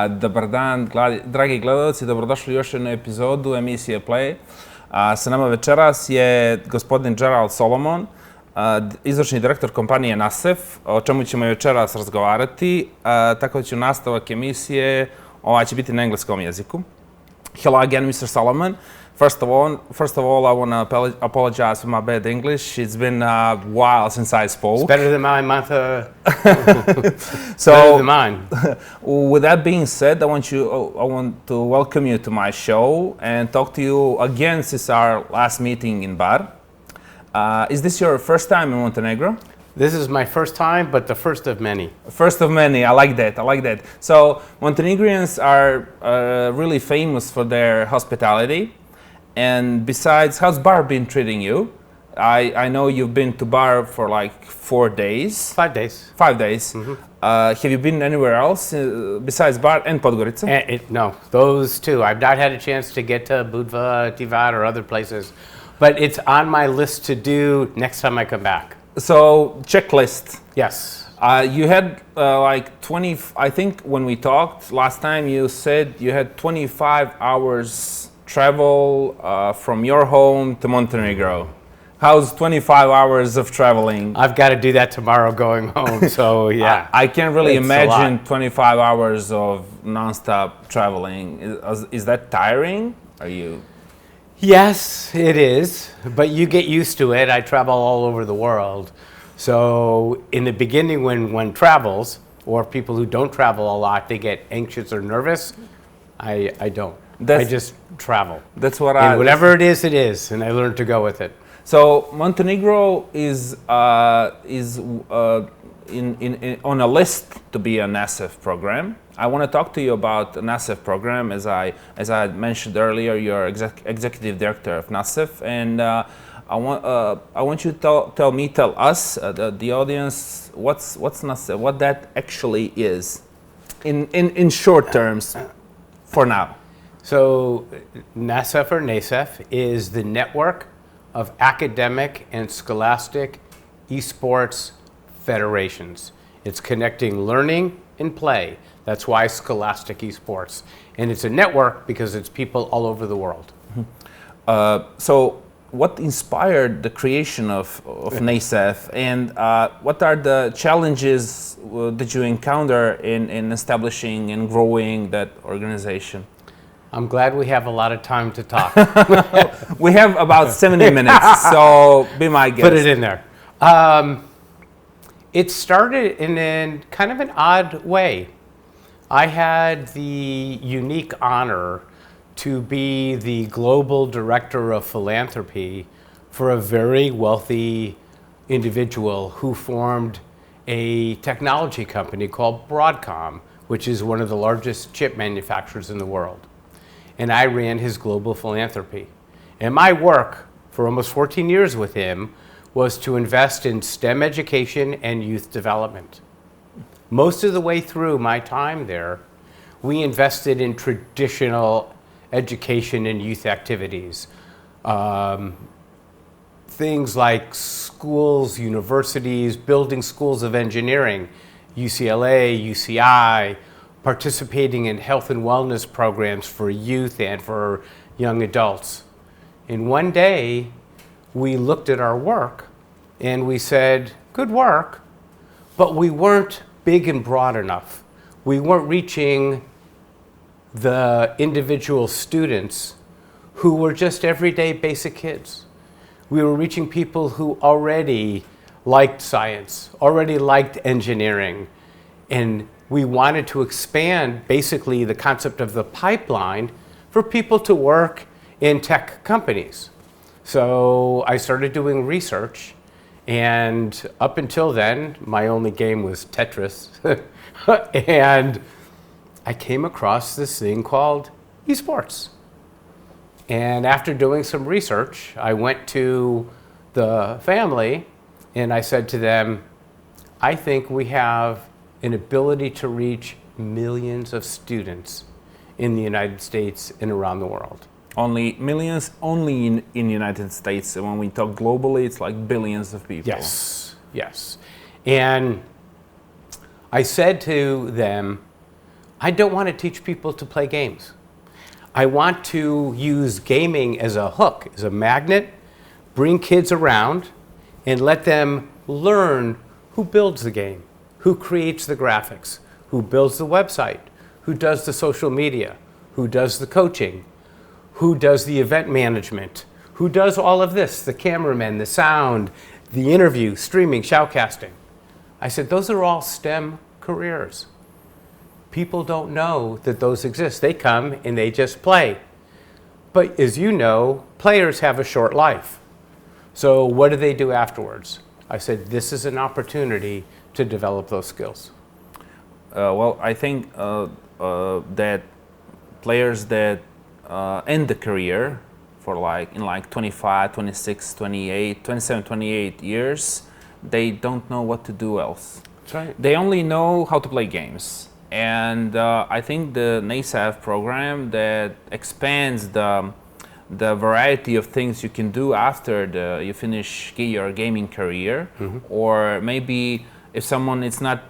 Dobar dan, dragi gledalci, dobrodošli u još jednu epizodu emisije Play. Sa nama večeras je gospodin GERALD Solomon, izvršni direktor kompanije NASEF, o čemu ćemo večeras razgovarati, tako da će nastavak emisije, će biti na engleskom jeziku. Hello again, Mr. Solomon. First of all, I want to apologize for my bad English. It's been a while since I spoke. It's better than mine, Martha. So, better than mine. With that being said, I want to welcome you to my show and talk to you again since our last meeting in Bar. Is this your first time in Montenegro? This is my first time, but the first of many. First of many. I like that. So, Montenegrins are really famous for their hospitality. And besides, how's Bar been treating you? I know you've been to Bar for like 4 days. 5 days. 5 days. Mm-hmm. Have you been anywhere else besides Bar and Podgorica? No, those two. I've not had a chance to get to Budva, Tivar, or other places. But it's on my list to do next time I come back. So, checklist. Yes. You had like 20, I think when we talked last time, you said you had 25 hours travel from your home to Montenegro. How's 25 hours of traveling? I've got to do that tomorrow going home, so yeah. I can't really imagine 25 hours of non-stop traveling. Is that tiring? Are you? Yes, it is, but you get used to it. I travel all over the world. So in the beginning when one travels, or people who don't travel a lot, they get anxious or nervous. I don't. I just travel. That's what and whatever it is, and I learn to go with it. So Montenegro is on a list to be a NASEF program. I want to talk to you about the NASEF program. As I mentioned earlier, you're executive director of NASEF, and I want you to tell us, the audience, what's NASEF, what that actually is, in short terms, for now. So NASEF or NASEF is the network of academic and scholastic esports federations. It's connecting learning and play. That's why scholastic esports. And it's a network because it's people all over the world. So what inspired the creation of NASEF, and what are the challenges that you encounter in establishing and growing that organization? I'm glad we have a lot of time to talk. We have about 70 minutes, so be my guest. Put it in there. It started in kind of an odd way. I had the unique honor to be the global director of philanthropy for a very wealthy individual who formed a technology company called Broadcom, which is one of the largest chip manufacturers in the world. And I ran his global philanthropy. And my work for almost 14 years with him was to invest in STEM education and youth development. Most of the way through my time there, we invested in traditional education and youth activities. Things like schools, universities, building schools of engineering, UCLA, UCI, participating in health and wellness programs for youth and for young adults. And one day, we looked at our work and we said, good work, but we weren't big and broad enough. We weren't reaching the individual students who were just everyday basic kids. We were reaching people who already liked science, already liked engineering, and we wanted to expand basically the concept of the pipeline for people to work in tech companies. So I started doing research, and up until then, my only game was Tetris. And I came across this thing called esports. And after doing some research, I went to the family and I said to them, I think we have an ability to reach millions of students in the United States and around the world. Only millions, only in the United States. And when we talk globally, it's like billions of people. Yes. And I said to them, I don't want to teach people to play games. I want to use gaming as a hook, as a magnet, bring kids around and let them learn who builds the game, who creates the graphics, who builds the website, who does the social media, who does the coaching, who does the event management, who does all of this, the cameraman, the sound, the interview, streaming, shoutcasting. I said, those are all STEM careers. People don't know that those exist. They come and they just play. But as you know, players have a short life. So what do they do afterwards? I said, this is an opportunity to develop those skills. Well, I think that players that end the career for in 25, 26, 28, 27, 28 years, they don't know what to do else. That's right. They only know how to play games. And I think the NASAF program that expands the variety of things you can do after you finish your gaming career, or maybe if someone is not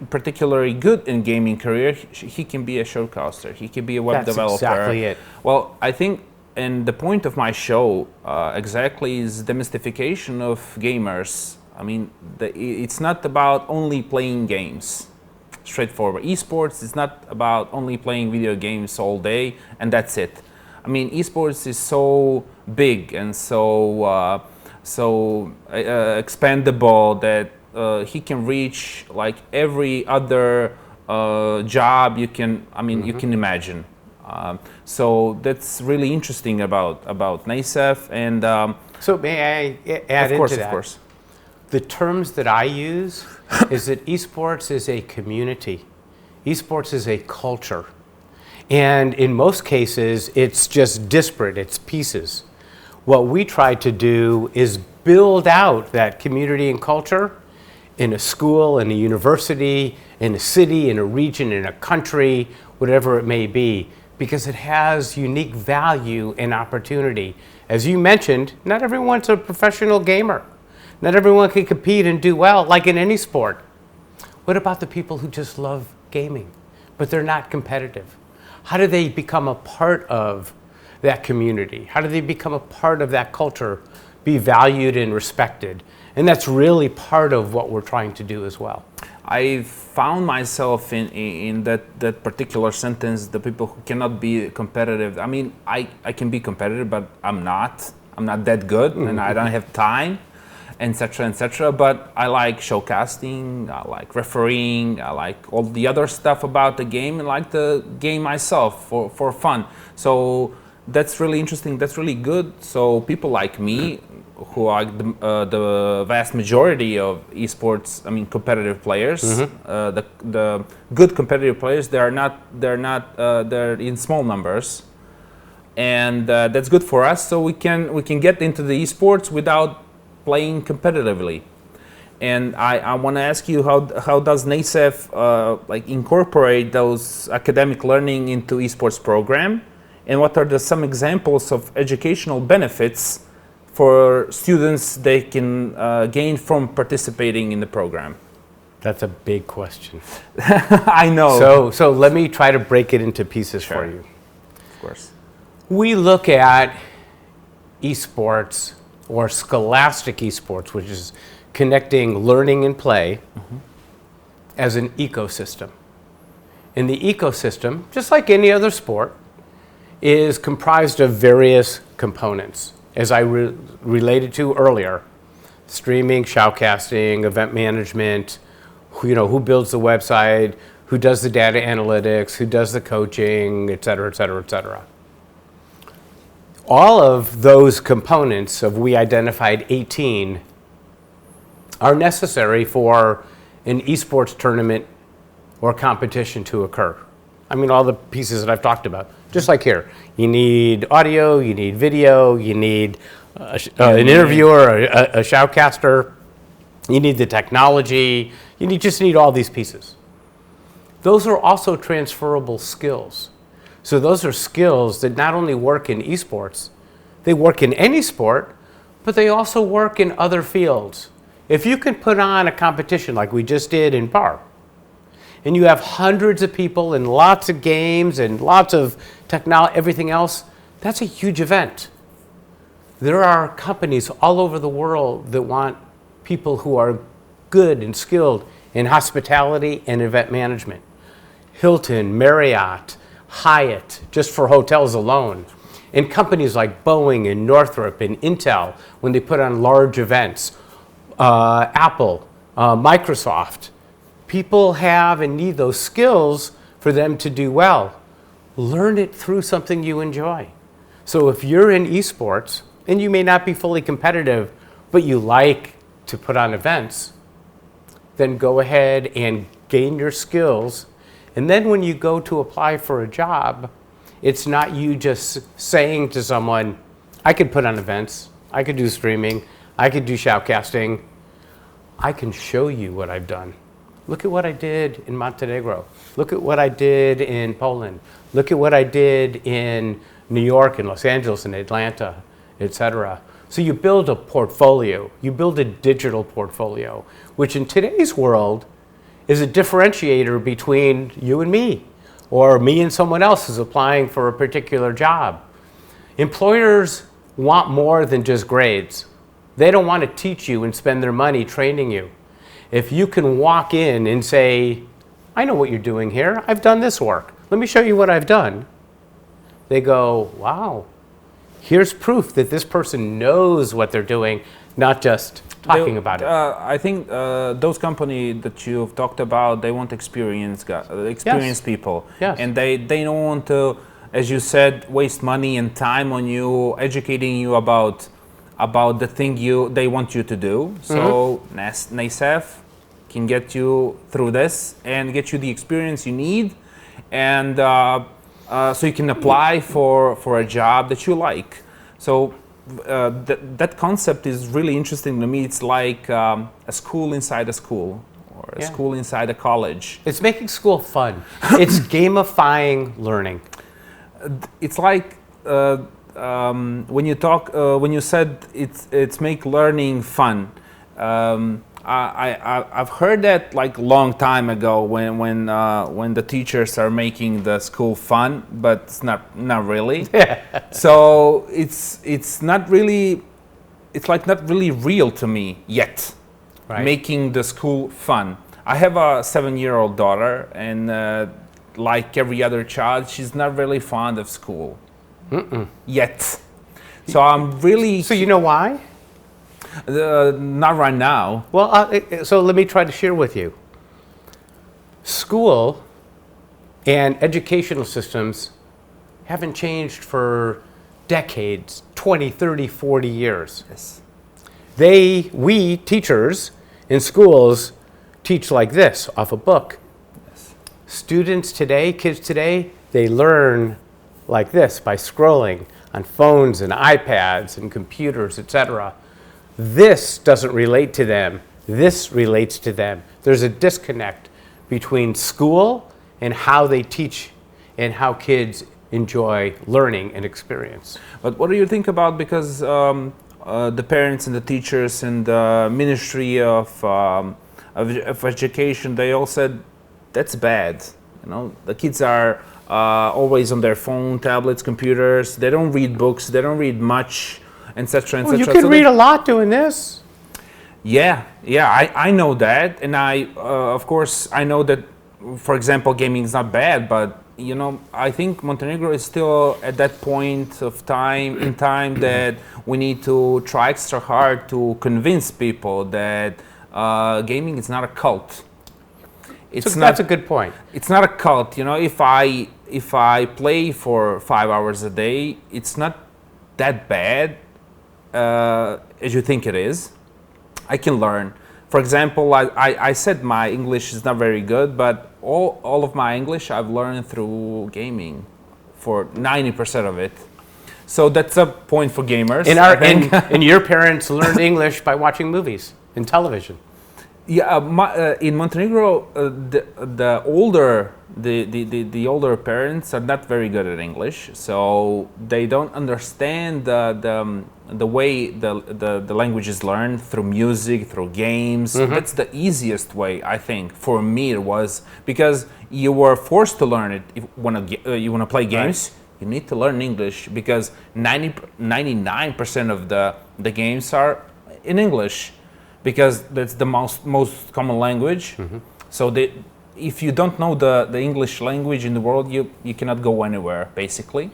particularly good in gaming career, he can be a showcaster, he can be a web developer. That's exactly it. Well, I think, and the point of my show exactly is demystification of gamers. I mean, it's not about only playing games. Straightforward. Esports is not about only playing video games all day and that's it. I mean, esports is so big and so expandable that he can reach like every other job you can. I mean, you can imagine. So that's really interesting about NASAF. And so may I add into that? Of course. The terms that I use is that esports is a community. Esports is a culture. And in most cases, it's just disparate, it's pieces. What we try to do is build out that community and culture in a school, in a university, in a city, in a region, in a country, whatever it may be, because it has unique value and opportunity. As you mentioned, not everyone's a professional gamer. Not everyone can compete and do well, like in any sport. What about the people who just love gaming, but they're not competitive? How do they become a part of that community? How do they become a part of that culture, be valued and respected? And that's really part of what we're trying to do as well. I found myself in that particular sentence, the people who cannot be competitive. I mean, I can be competitive, but I'm not that good, and I don't have time. Etc. But I like showcasting, I like refereeing, I like all the other stuff about the game, and like the game myself for fun. So that's really interesting. That's really good. So people like me, who are the vast majority of esports, I mean competitive players, the good competitive players, they're in small numbers, and that's good for us. So we can get into the esports without playing competitively. And I want to ask you, how does NASAF like incorporate those academic learning into esports program, and what are some examples of educational benefits for students they can gain from participating in the program? That's a big question. I know. So let me try to break it into pieces for you. Of course. We look at esports, or scholastic esports, which is connecting learning and play, as an ecosystem. And the ecosystem, just like any other sport, is comprised of various components. As I related to earlier, streaming, shoutcasting, event management, who builds the website, who does the data analytics, who does the coaching, et cetera, et cetera, et cetera. All of those components we identified 18 are necessary for an esports tournament or competition to occur. I mean, all the pieces that I've talked about, just like here. You need audio, you need video, you need an interviewer, a shoutcaster, you need the technology, just need all these pieces. Those are also transferable skills. So those are skills that not only work in esports, they work in any sport, but they also work in other fields. If you can put on a competition like we just did in bar, and you have hundreds of people and lots of games and lots of technology, everything else, that's a huge event. There are companies all over the world that want people who are good and skilled in hospitality and event management. Hilton, Marriott, Hyatt, just for hotels alone. And companies like Boeing and Northrop and Intel, when they put on large events, Apple, Microsoft. People have and need those skills for them to do well. Learn it through something you enjoy. So if you're in esports, and you may not be fully competitive, but you like to put on events, then go ahead and gain your skills. And then when you go to apply for a job, it's not you just saying to someone, I could put on events, I could do streaming, I could do shoutcasting. I can show you what I've done. Look at what I did in Montenegro. Look at what I did in Poland. Look at what I did in New York and Los Angeles and Atlanta, etc. So you build a portfolio. You build a digital portfolio, which in today's world is a differentiator between you and me, or me and someone else who's applying for a particular job. Employers want more than just grades. They don't want to teach you and spend their money training you. If you can walk in and say, I know what you're doing here. I've done this work. Let me show you what I've done. They go, wow, here's proof that this person knows what they're doing, not just talking about it. I think those companies that you've talked about, they want experienced people. Yes. And they don't want to, as you said, waste money and time on you, educating you about the thing they want you to do. So NASEF can get you through this and get you the experience you need, and so you can apply for a job that you like. So that concept is really interesting to me. It's like a school inside a school, or a school inside a college. It's making school fun. It's gamifying learning. It's like when you said it's make learning fun. I've heard that like a long time ago when the teachers are making the school fun, but it's not really. So it's not really, it's like not really real to me yet. Right. Making the school fun. I have a 7-year-old daughter, and like every other child, she's not really fond of school. Yet. So I'm really... So you know why? Not right now. Well, so let me try to share with you. School and educational systems haven't changed for decades, 20, 30, 40 years. Yes. We teachers in schools teach like this, off a book. Yes. Students today, kids today, they learn like this, by scrolling on phones and iPads and computers, etc. This doesn't relate to them. This relates to them. There's a disconnect between school and how they teach and how kids enjoy learning and experience. But what do you think about, because the parents and the teachers and the Ministry of Education, they all said that's bad. You know, the kids are always on their phone, tablets, computers. They don't read books. They don't read much, etc. Well, you can read a lot doing this. Yeah, I know that, and of course, I know that. For example, gaming is not bad, but you know, I think Montenegro is still at that point of time that we need to try extra hard to convince people that gaming is not a cult. That's a good point. It's not a cult. You know, if I play for 5 hours a day, it's not that bad as you think it is. I can learn. For example, I said my English is not very good, but all of my English I've learned through gaming, for 90% of it. So that's a point for gamers. And your parents learned English by watching movies and television. Yeah, in Montenegro, the older parents are not very good at English, so they don't understand the way the language is learned through music, through games. That's the easiest way, I think. For me, it was because you were forced to learn it. If you wanna play games, you need to learn English because 99% of the games are in English. Because that's the most common language. So if you don't know the English language in the world, you cannot go anywhere, basically.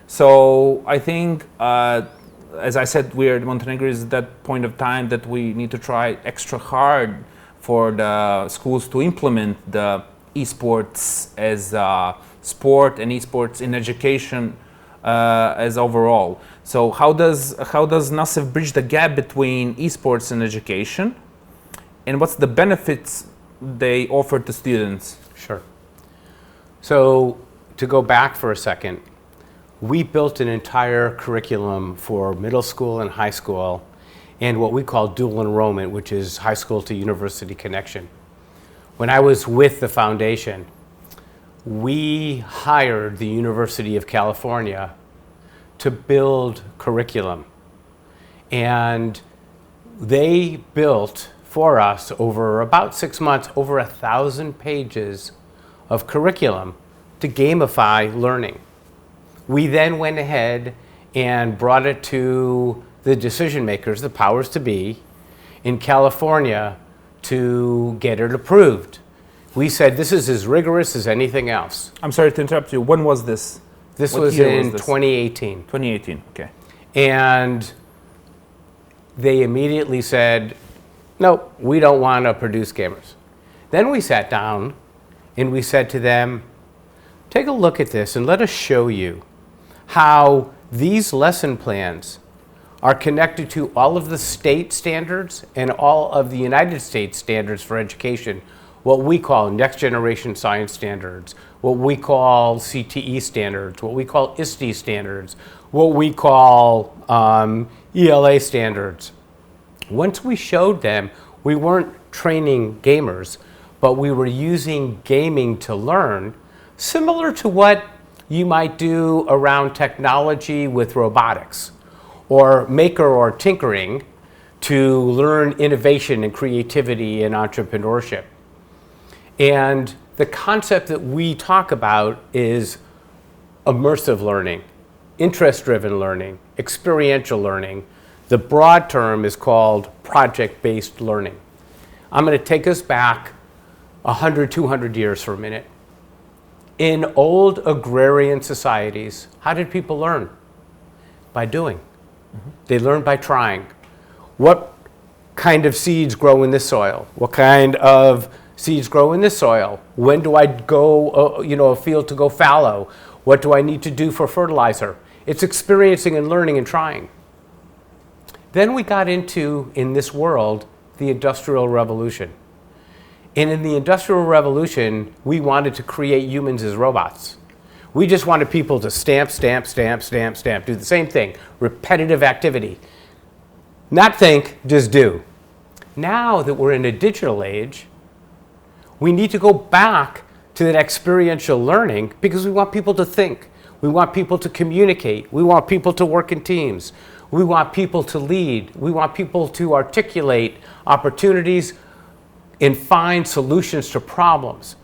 So I think, as I said, Montenegro is that point of time that we need to try extra hard for the schools to implement the esports as sport and esports in education as overall. So how does NASEF bridge the gap between esports and education, and what's the benefits they offer to students? Sure. So to go back for a second, we built an entire curriculum for middle school and high school and what we call dual enrollment, which is high school to university connection. When I was with the foundation, we hired the University of California to build curriculum. And they built for us over about 6 months, over 1,000 pages of curriculum to gamify learning. We then went ahead and brought it to the decision makers, the powers to be, in California to get it approved. We said this is as rigorous as anything else. I'm sorry to interrupt you. When was this? This What was year in was this? 2018. 2018, okay. And they immediately said, no, we don't want to produce gamers. Then we sat down and we said to them, take a look at this and let us show you how these lesson plans are connected to all of the state standards and all of the United States standards for education, what we call next generation science standards, what we call CTE standards, what we call ISTE standards, what we call ELA standards. Once we showed them, we weren't training gamers, but we were using gaming to learn, similar to what you might do around technology with robotics, or maker or tinkering to learn innovation and creativity and entrepreneurship. And the concept that we talk about is immersive learning, interest-driven learning, experiential learning. The broad term is called project-based learning. I'm going to take us back 100, 200 years for a minute. In old agrarian societies, how did people learn? By doing. They learned by trying. What kind of seeds grow in this soil? What kind of seeds grow in this soil? When do I go, a field to go fallow? What do I need to do for fertilizer? It's experiencing and learning and trying. Then we got into, in this world, the Industrial Revolution. And in the Industrial Revolution, we wanted to create humans as robots. We just wanted people to stamp, stamp, stamp, stamp, stamp, do the same thing, repetitive activity. Not think, just do. Now that we're in a digital age, we need to go back to that experiential learning because we want people to think. We want people to communicate. We want people to work in teams. We want people to lead. We want people to articulate opportunities and find solutions to problems.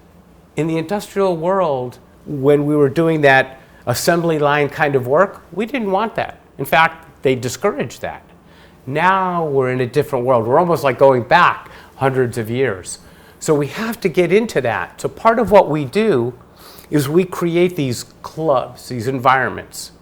In the industrial world, when we were doing that assembly line kind of work, we didn't want that. In fact, they discouraged that. Now we're in a different world. We're almost like going back hundreds of years. So we have to get into that. So part of what we do is we create these clubs, these environments,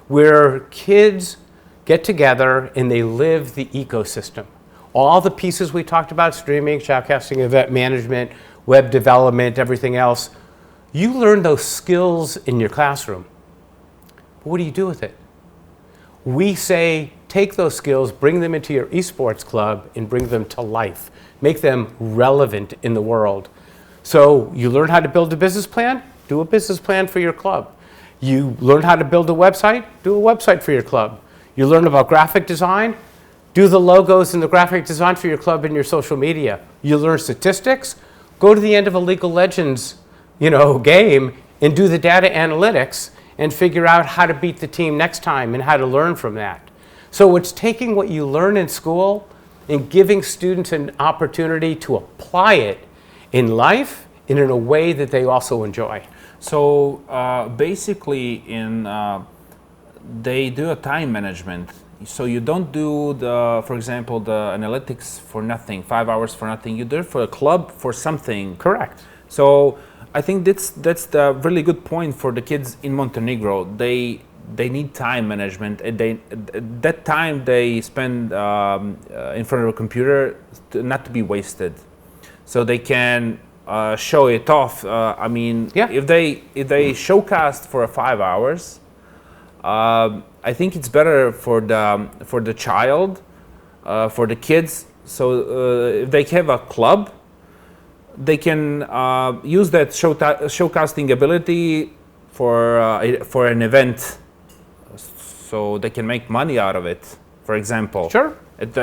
where kids get together and they live the ecosystem. All the pieces we talked about, streaming, shoutcasting, event management, web development, everything else, you learn those skills in your classroom. But what do you do with it? We say, take those skills, bring them into your esports club, and bring them to life. Make them relevant in the world. So you learn how to build a business plan? Do a business plan for your club. You learn how to build a website? Do a website for your club. You learn about graphic design? Do the logos and the graphic design for your club and your social media. You learn statistics. Go to the end of a League of Legends, game and do the data analytics and figure out how to beat the team next time and how to learn from that. So it's taking what you learn in school and giving students an opportunity to apply it in life and in a way that they also enjoy. So basically, they do a time management. So you don't do for example, the analytics for nothing, 5 hours for nothing. You do it for a club for something. Correct. So I think that's the really good point for the kids in Montenegro. They need time management, and that time they spend in front of a computer not to be wasted, so they can show it off. If they showcast for 5 hours, I think it's better for the child, for the kids. So if they have a club, they can use that showcasting ability for an event, so they can make money out of it. For example, sure, at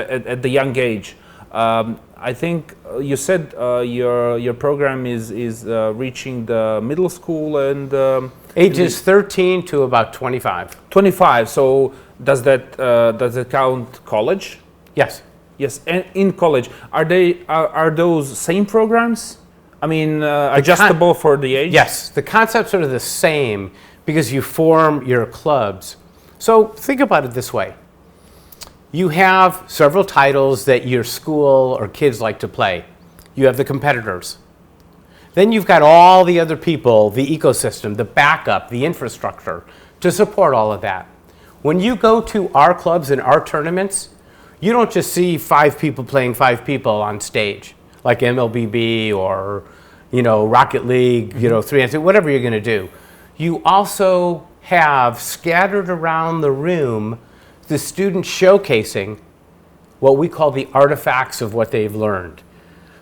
the young age. I think you said your program is reaching the middle school and ages 13 to about 25. 25. So does that count college? Yes. Yes, and in college, are those same programs? Adjustable for the age? Yes, the concepts are the same because you form your clubs. So think about it this way. You have several titles that your school or kids like to play. You have the competitors. Then you've got all the other people, the ecosystem, the backup, the infrastructure to support all of that. When you go to our clubs and our tournaments, you don't just see 5 people playing 5 people on stage, like MLBB or, Rocket League, 3 whatever you're going to do. You also have scattered around the room the students showcasing what we call the artifacts of what they've learned.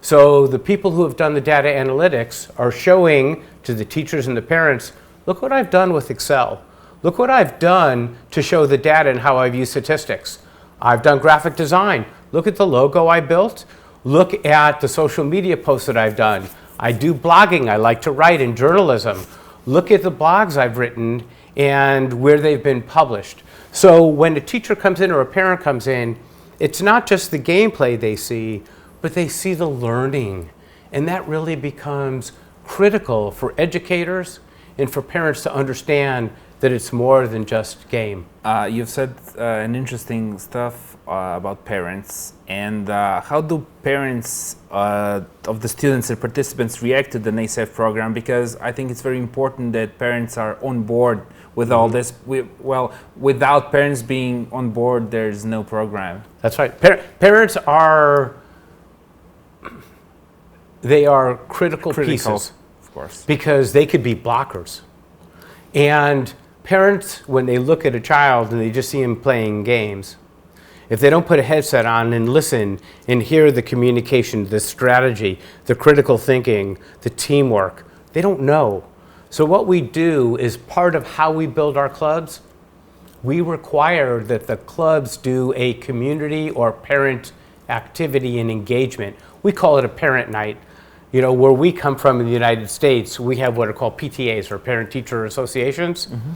So the people who have done the data analytics are showing to the teachers and the parents, look what I've done with Excel. Look what I've done to show the data and how I've used statistics. I've done graphic design. Look at the logo I built. Look at the social media posts that I've done. I do blogging. I like to write in journalism. Look at the blogs I've written and where they've been published. So when a teacher comes in or a parent comes in, it's not just the gameplay they see, but they see the learning. And that really becomes critical for educators and for parents to understand that it's more than just game. You've said an interesting stuff about parents, and how do parents of the students and participants react to the NASEF program? Because I think it's very important that parents are on board with all this. Without parents being on board, there's no program. That's right. Parents are critical pieces, of course, because they could be blockers. And parents, when they look at a child and they just see him playing games, if they don't put a headset on and listen and hear the communication, the strategy, the critical thinking, the teamwork, they don't know. So what we do is part of how we build our clubs. We require that the clubs do a community or parent activity and engagement. We call it a parent night. Where we come from in the United States, we have what are called PTAs, or parent-teacher associations. Mm-hmm.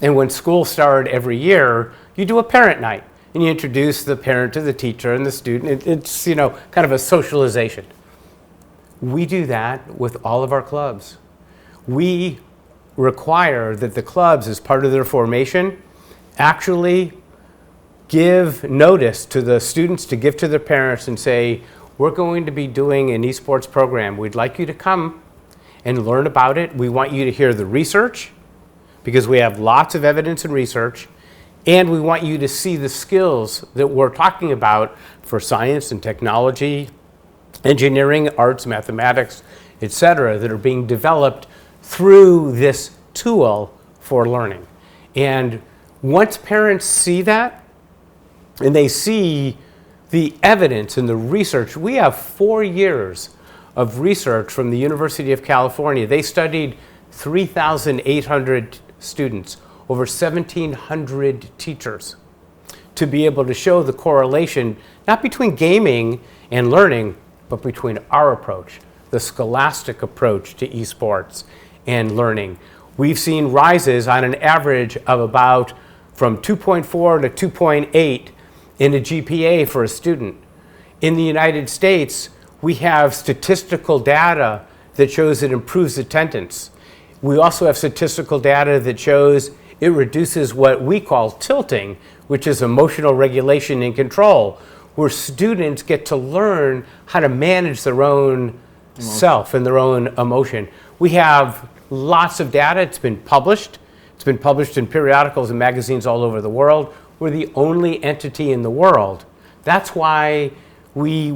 And when school started every year, you do a parent night. And you introduce the parent to the teacher and the student. It's, kind of a socialization. We do that with all of our clubs. We require that the clubs, as part of their formation, actually give notice to the students to give to their parents and say, we're going to be doing an esports program. We'd like you to come and learn about it. We want you to hear the research, because we have lots of evidence and research, and we want you to see the skills that we're talking about for science and technology, engineering, arts, mathematics, etc., that are being developed through this tool for learning. And once parents see that, and they see the evidence and the research, we have 4 years of research from the University of California. They studied 3,800 students, over 1,700 teachers, to be able to show the correlation, not between gaming and learning, but between our approach, the scholastic approach to esports and learning. We've seen rises on an average of about from 2.4 to 2.8 in a GPA for a student. In the United States, we have statistical data that shows it improves attendance. We also have statistical data that shows it reduces what we call tilting, which is emotional regulation and control, where students get to learn how to manage their own self and their own emotion. We have lots of data. It's been published. It's been published in periodicals and magazines all over the world. We're the only entity in the world. That's why we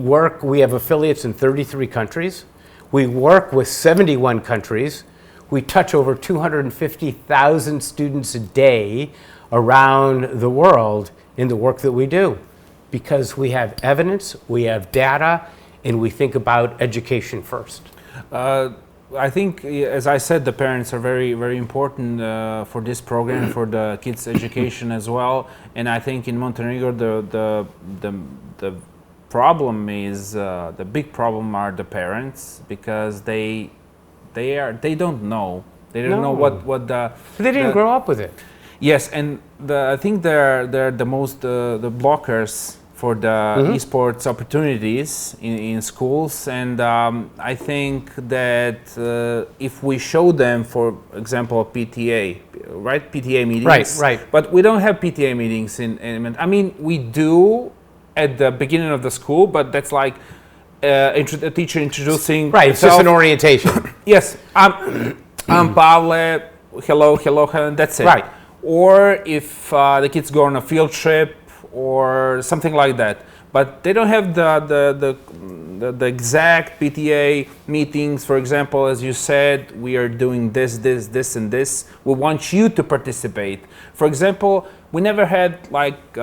have affiliates in 33 countries. We work with 71 countries. We touch over 250,000 students a day around the world in the work that we do, because we have evidence, we have data, and we think about education first. I think, as I said, the parents are very, very important for this program, for the kids' education as well. And I think in Montenegro, the problem is the big problem are the parents, because they don't know. They don't know what the. They didn't grow up with it. Yes, and I think they're the most the blockers for the esports opportunities in schools. And I think that if we show them, for example, PTA, right? PTA meetings. Right. But we don't have PTA meetings I mean, we do at the beginning of the school, but that's like a teacher introducing. Right, it's just an orientation. Yes, I'm Pavle, hello, and that's it. Right. Or if the kids go on a field trip or something like that, but they don't have the exact PTA meetings. For example, as you said, we are doing this, and this. We want you to participate. For example, we never had like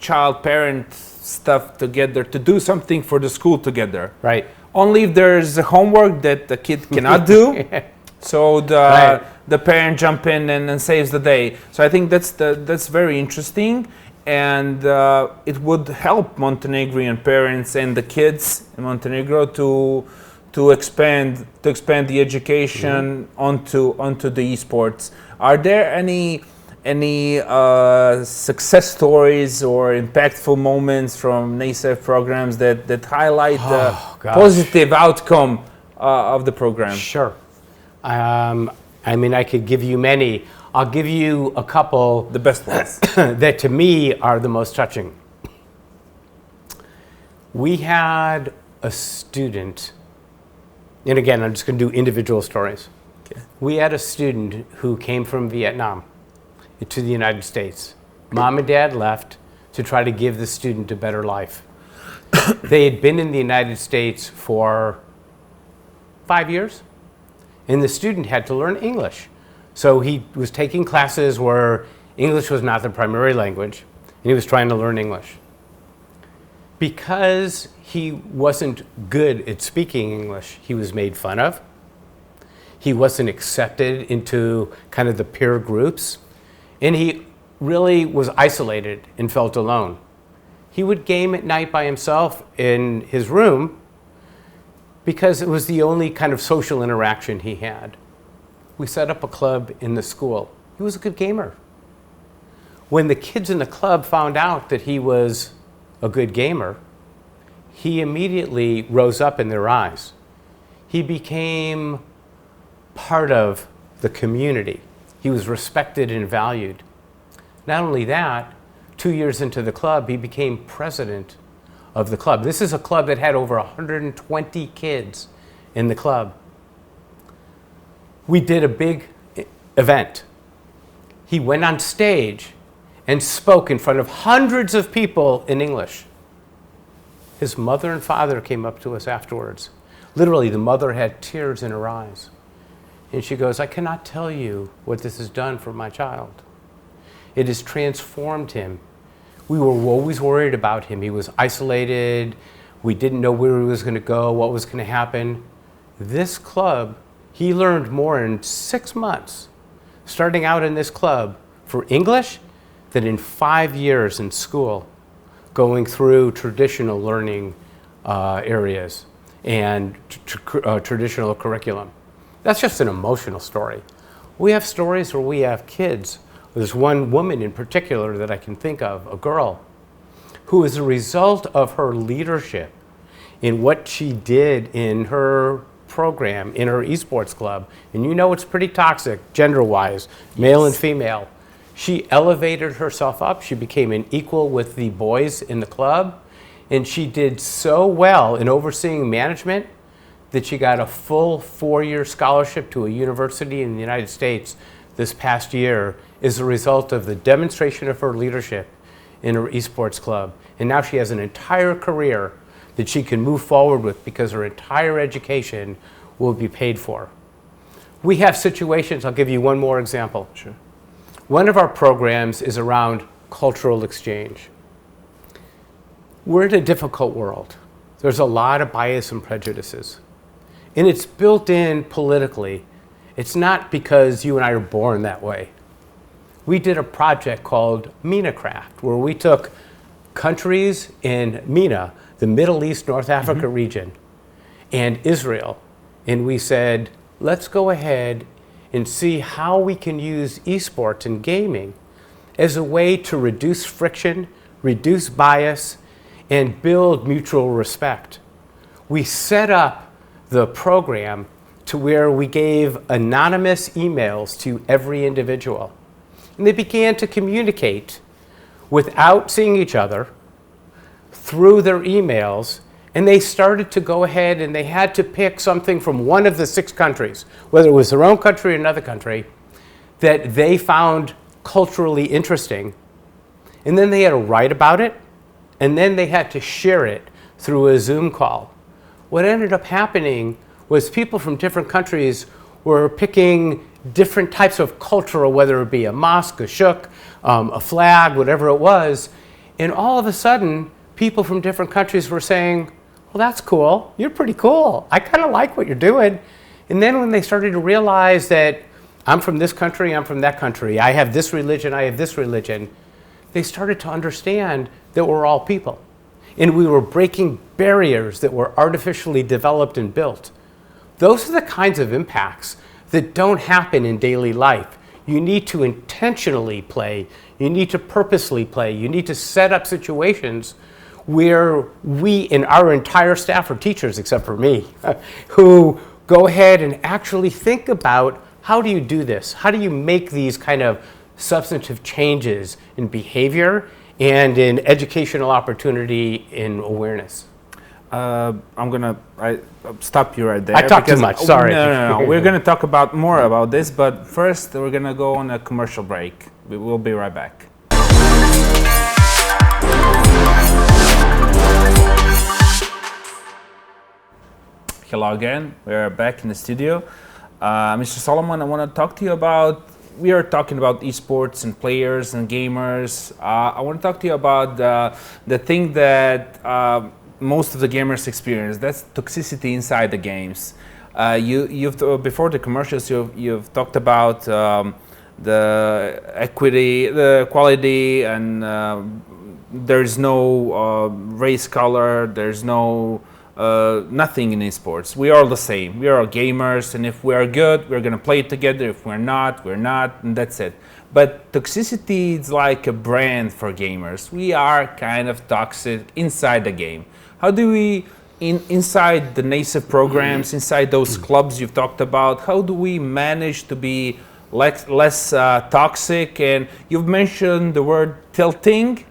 child-parent stuff together to do something for the school together. Right. Only if there's a homework that the kid cannot do. So the parent jump in and saves the day. So I think that's very interesting, and it would help Montenegrin parents and the kids in Montenegro to expand the education onto the esports. Are there any success stories or impactful moments from NASEF programs that highlight the positive outcome of the program? Sure. I mean, I could give you many. I'll give you a couple. The best ones. That to me are the most touching. We had a student, and again, I'm just going to do individual stories. Okay. We had a student who came from Vietnam to the United States. Mom and dad left to try to give the student a better life. They had been in the United States for 5 years. And the student had to learn English. So he was taking classes where English was not the primary language, and he was trying to learn English. Because he wasn't good at speaking English, he was made fun of. He wasn't accepted into kind of the peer groups, and he really was isolated and felt alone. He would game at night by himself in his room, because it was the only kind of social interaction he had. We set up a club in the school. He was a good gamer. When the kids in the club found out that he was a good gamer, he immediately rose up in their eyes. He became part of the community. He was respected and valued. Not only that, 2 years into the club, he became president of the club. This is a club that had over 120 kids in the club. We did a big event. He went on stage and spoke in front of hundreds of people in English. His mother and father came up to us afterwards. Literally, the mother had tears in her eyes. And she goes, "I cannot tell you what this has done for my child. It has transformed him. We were always worried about him. He was isolated. We didn't know where he was going to go, what was going to happen. This club, he learned more in 6 months, starting out in this club for English, that in 5 years in school, going through traditional learning areas and traditional curriculum, that's just an emotional story. We have stories where we have kids. There's one woman in particular that I can think of, a girl, who as a result of her leadership in what she did in her program, in her esports club, and you know it's pretty toxic gender-wise, male and female, she elevated herself up. She became an equal with the boys in the club, and she did so well in overseeing management that she got a full 4-year scholarship to a university in the United States this past year as a result of the demonstration of her leadership in her esports club. And now she has an entire career that she can move forward with because her entire education will be paid for. We have situations, I'll give you one more example. Sure. One of our programs is around cultural exchange. We're in a difficult world. There's a lot of bias and prejudices. And it's built in politically. It's not because you and I are born that way. We did a project called MENAcraft, where we took countries in MENA, the Middle East, North Africa region, and Israel, and we said, let's go ahead and see how we can use esports and gaming as a way to reduce friction, reduce bias, and build mutual respect. We set up the program to where we gave anonymous emails to every individual. And they began to communicate without seeing each other through their emails, and they started to go ahead and they had to pick something from one of the 6 countries, whether it was their own country or another country, that they found culturally interesting. And then they had to write about it, and then they had to share it through a Zoom call. What ended up happening was people from different countries were picking different types of cultural, whether it be a mosque, a shuk, a flag, whatever it was, and all of a sudden, people from different countries were saying, well, that's cool, you're pretty cool, I kind of like what you're doing. And then when they started to realize that I'm from this country, I'm from that country, I have this religion, I have this religion, they started to understand that we're all people. And we were breaking barriers that were artificially developed and built. Those are the kinds of impacts that don't happen in daily life. You need to intentionally play, you need to purposely play, you need to set up situations where we and our entire staff are teachers, except for me, who go ahead and actually think about how do you do this? How do you make these kind of substantive changes in behavior and in educational opportunity and awareness? I'm gonna stop you right there. I talked too much, sorry. No. We're gonna talk about more about this, but first we're gonna go on a commercial break. We will be right back. Hello again. We're back in the studio. Mr. Solomon, I want to talk to you about. We are talking about esports and players and gamers. I want to talk to you about the thing that most of the gamers experience. That's toxicity inside the games. You've before the commercials, you've talked about the equity, the equality, and there's no race, color. There's no nothing in esports. We are all the same. We are all gamers, and if we are good, we're gonna play it together. If we're not, and that's it. But toxicity is like a brand for gamers. We are kind of toxic inside the game. How do we, inside the NASEF programs, inside those clubs you've talked about, how do we manage to be less toxic? And you've mentioned the word tilting.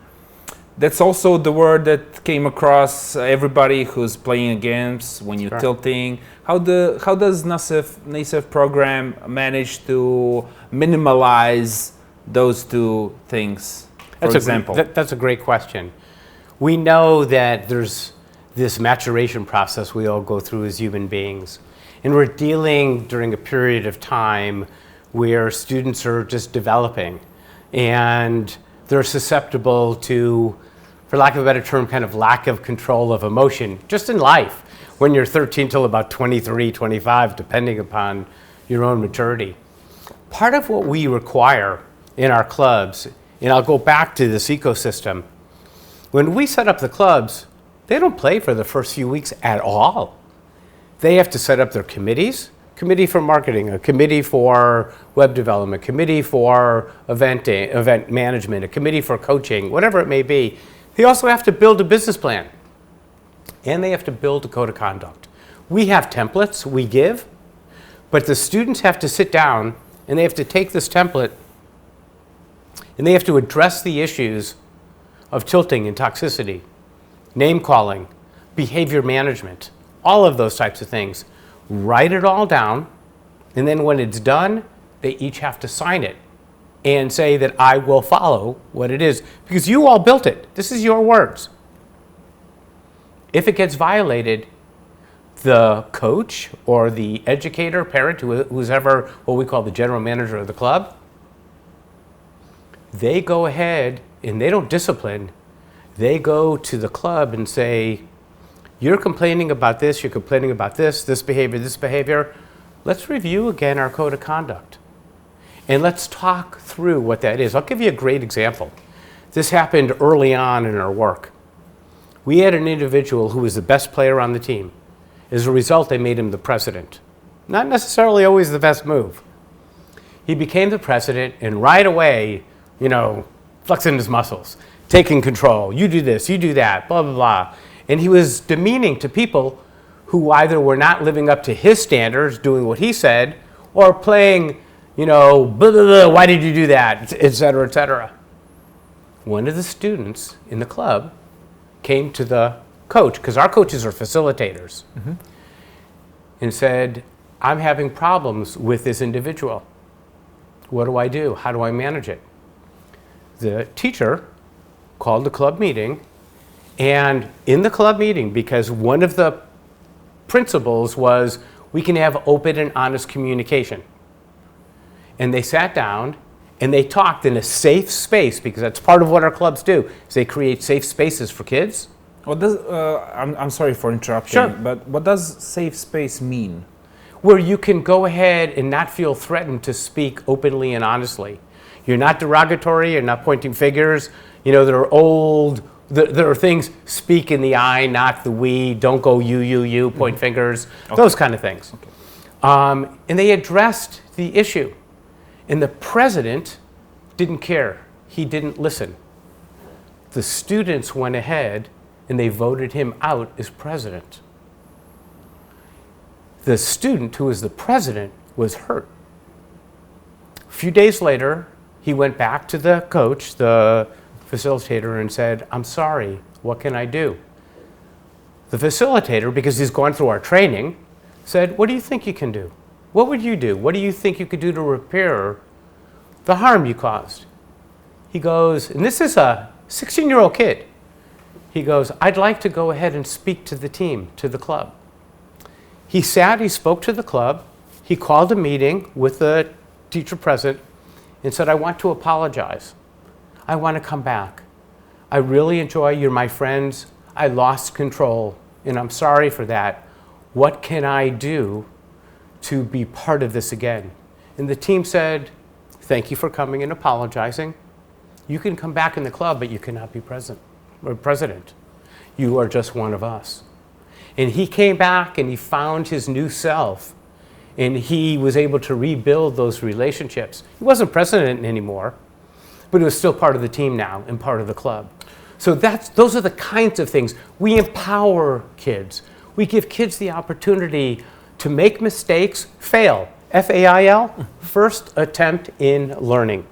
That's also the word that came across everybody who's playing games when you're tilting. How does NASEF program manage to minimalize those two things, for example? That's a great question. We know that there's this maturation process we all go through as human beings. And we're dealing during a period of time where students are just developing. And they're susceptible to, for lack of a better term, kind of lack of control of emotion, just in life, when you're 13 till about 23, 25, depending upon your own maturity. Part of what we require in our clubs And I'll go back to this ecosystem. When we set up the clubs, they don't play for the first few weeks at all. They have to set up their committees, committee for marketing, a committee for web development, committee for event management, a committee for coaching, whatever it may be. They also have to build a business plan, and they have to build a code of conduct. We have templates we give, but the students have to sit down and they have to take this template and they have to address the issues of tilting and toxicity, name calling, behavior management, all of those types of things. Write it all down, and then when it's done, they each have to sign it and say that I will follow what it is, because you all built it. This is your words. If it gets violated, the coach or the educator, parent, who's ever what we call the general manager of the club, they go ahead and they don't discipline. They go to the club and say, you're complaining about this, you're complaining about this behavior, this behavior. Let's review again our code of conduct. And let's talk through what that is. I'll give you a great example. This happened early on in our work. We had an individual who was the best player on the team. As a result, they made him the president. Not necessarily always the best move. He became the president, and right away, flexing his muscles, taking control. You do this, you do that, blah, blah, blah. And he was demeaning to people who either were not living up to his standards, doing what he said, or playing, blah, blah, blah, why did you do that, et cetera, et cetera. One of the students in the club came to the coach, because our coaches are facilitators, and said, I'm having problems with this individual. What do I do? How do I manage it? The teacher called the club meeting, and in the club meeting, because one of the principles was we can have open and honest communication. And they sat down and they talked in a safe space, because that's part of what our clubs do, is they create safe spaces for kids. What does, I'm sorry for interrupting, Sure. but what does safe space mean? Where you can go ahead and not feel threatened to speak openly and honestly. You're not derogatory, you're not pointing fingers. There are old, there are things, speak in the I, not the we, don't go you, point fingers, those kind of things. Okay. And they addressed the issue. And the president didn't care. He didn't listen. The students went ahead and they voted him out as president. The student who was the president was hurt. A few days later, he went back to the coach, the facilitator, and said, I'm sorry, what can I do? The facilitator, because he's gone through our training, said, what do you think you can do? What would you do? What do you think you could do to repair the harm you caused? He goes, and this is a 16-year-old kid. He goes, I'd like to go ahead and speak to the team, to the club. He spoke to the club, he called a meeting with the teacher present and said, I want to apologize. I want to come back. I really enjoy, you're my friends. I lost control, and I'm sorry for that. What can I do to be part of this again? And the team said, thank you for coming and apologizing. You can come back in the club, but you cannot be president. You are just one of us. And he came back and he found his new self, and he was able to rebuild those relationships. He wasn't president anymore, but he was still part of the team now and part of the club. So those are the kinds of things. We empower kids. We give kids the opportunity to make mistakes, fail, F-A-I-L, first attempt in learning.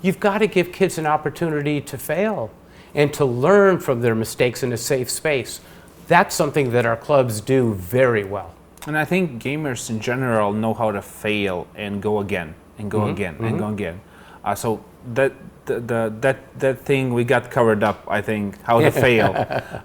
You've got to give kids an opportunity to fail and to learn from their mistakes in a safe space. That's something that our clubs do very well. And I think gamers in general know how to fail and go again and go again and go again. So that thing we got covered up, I think, how to fail.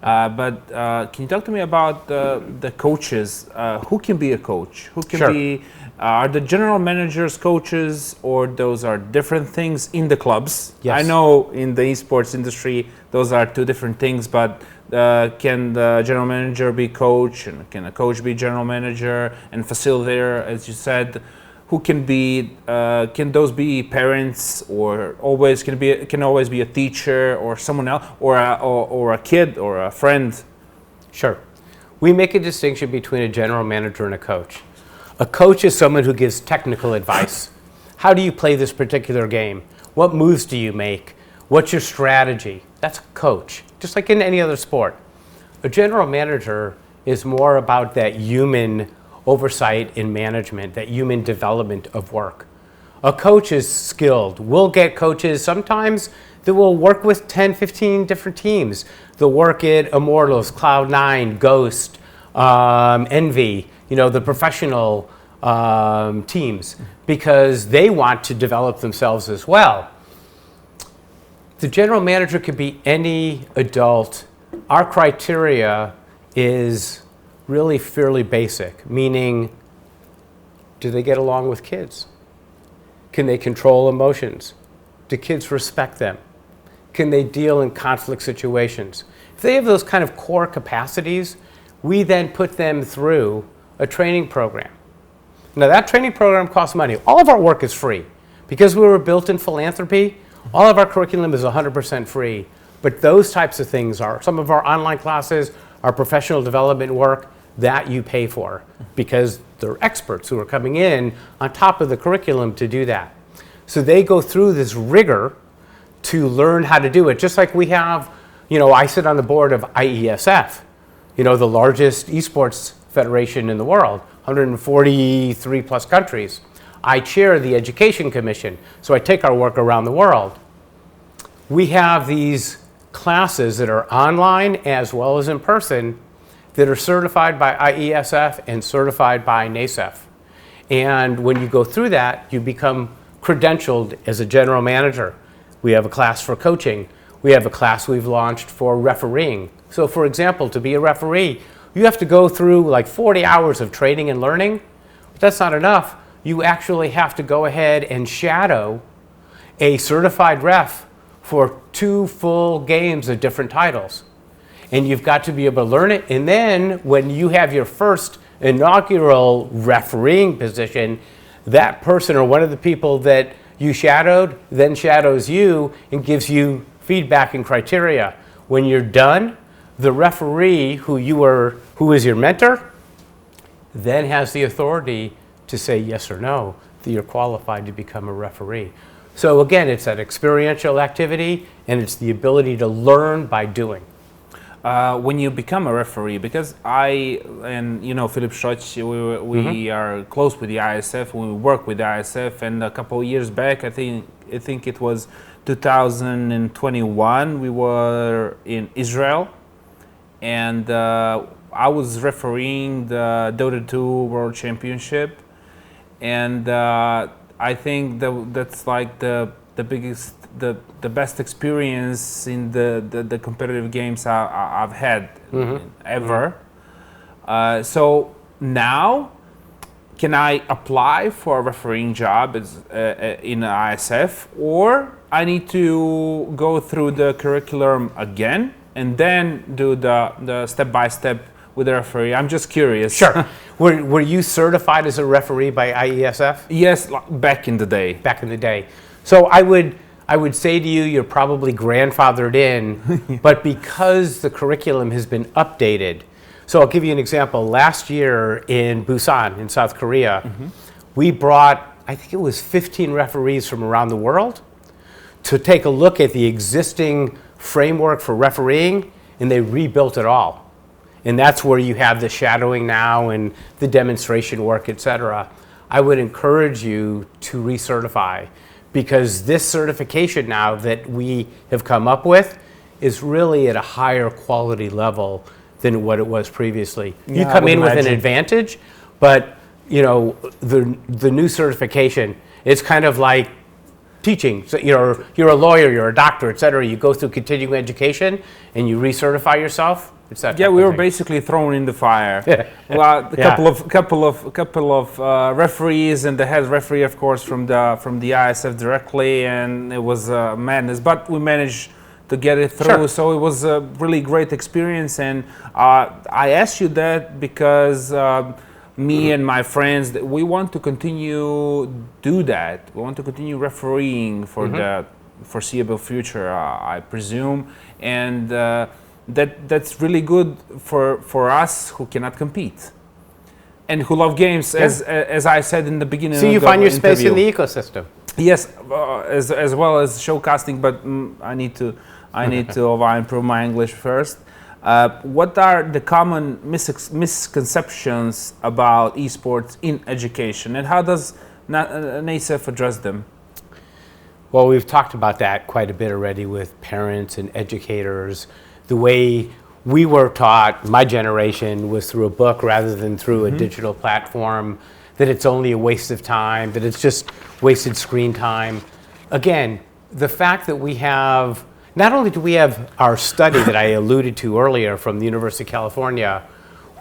But can you talk to me about the coaches? Who can be a coach? Who can be? Are the general managers coaches, or those are different things in the clubs? Yes. I know in the esports industry, those are two different things, but can the general manager be coach, and can a coach be general manager and facilitator, as you said? who can those be parents, or always can always be a teacher or someone else, or a kid or a friend? Sure. We make a distinction between a general manager and a coach. A coach is someone who gives technical advice. How do you play this particular game? What moves do you make? What's your strategy? That's a coach, just like in any other sport. A general manager is more about that human oversight and management, that human development of work. A coach is skilled. We'll get coaches sometimes that will work with 10, 15 different teams. They'll work at Immortals, Cloud9, Ghost, Envy, the professional teams, because they want to develop themselves as well. The general manager could be any adult. Our criteria is really fairly basic, meaning, do they get along with kids? Can they control emotions? Do kids respect them? Can they deal in conflict situations? If they have those kind of core capacities, we then put them through a training program. Now that training program costs money. All of our work is free. Because we were built in philanthropy, all of our curriculum is 100% free. But those types of things are some of our online classes, our professional development work, that you pay for, because they're experts who are coming in on top of the curriculum to do that. So they go through this rigor to learn how to do it. Just like we have, I sit on the board of IESF, the largest esports federation in the world, 143 plus countries. I chair the Education Commission, so I take our work around the world. We have these classes that are online as well as in person that are certified by IESF and certified by NASEF. And when you go through that, you become credentialed as a general manager. We have a class for coaching. We have a class we've launched for refereeing. So for example, to be a referee, you have to go through like 40 hours of training and learning. But that's not enough. You actually have to go ahead and shadow a certified ref for 2 full games of different titles. And you've got to be able to learn it. And then when you have your first inaugural refereeing position, that person or one of the people that you shadowed then shadows you and gives you feedback and criteria. When you're done, the referee who is your mentor then has the authority to say yes or no, that you're qualified to become a referee. So again, it's that experiential activity, and it's the ability to learn by doing. When you become a referee, because I and Philip Schoch, we are close with the ISF, we work with the ISF, and a couple of years back, I think it was 2021, we were in Israel, and I was refereeing the Dota 2 World Championship, and I think that's like the biggest, the best experience in the competitive games I've had ever. So now, can I apply for a refereeing job in ISF, or I need to go through the curriculum again and then do the step-by-step with the referee? I'm just curious. Sure. Were you certified as a referee by IESF? Yes, back in the day. Back in the day. So I would say to you, you're probably grandfathered in, but because the curriculum has been updated. So I'll give you an example. Last year in Busan, in South Korea, we brought, I think it was 15 referees from around the world to take a look at the existing framework for refereeing, and they rebuilt it all. And that's where you have the shadowing now and the demonstration work, et cetera. I would encourage you to recertify, because this certification now that we have come up with is really at a higher quality level than what it was previously. Yeah, you come in with imagine. an advantage, but the new certification, it's kind of like teaching. So you're a lawyer, you're a doctor, et cetera. You go through continuing education and you recertify yourself. It's that Yeah, type we of were thing. basically thrown in the fire. Yeah. A couple of referees, and the head referee, of course, from the ISF directly, and it was madness. But we managed to get it through, Sure. so it was a really great experience. And I asked you that because me and my friends, we want to continue do that. We want to continue refereeing for the foreseeable future, I presume, and that's really good for us who cannot compete and who love games, as I said in the beginning. So you of the find your space in interview. the ecosystem. Yes, as well as showcasting, but I need to improve my English first. What are the common misconceptions about esports in education, and how does NASEF address them? Well, we've talked about that quite a bit already with parents and educators. The way we were taught, my generation, was through a book rather than through a digital platform, that it's only a waste of time, that it's just wasted screen time. Again, the fact that we have, not only do we have our study that I alluded to earlier from the University of California,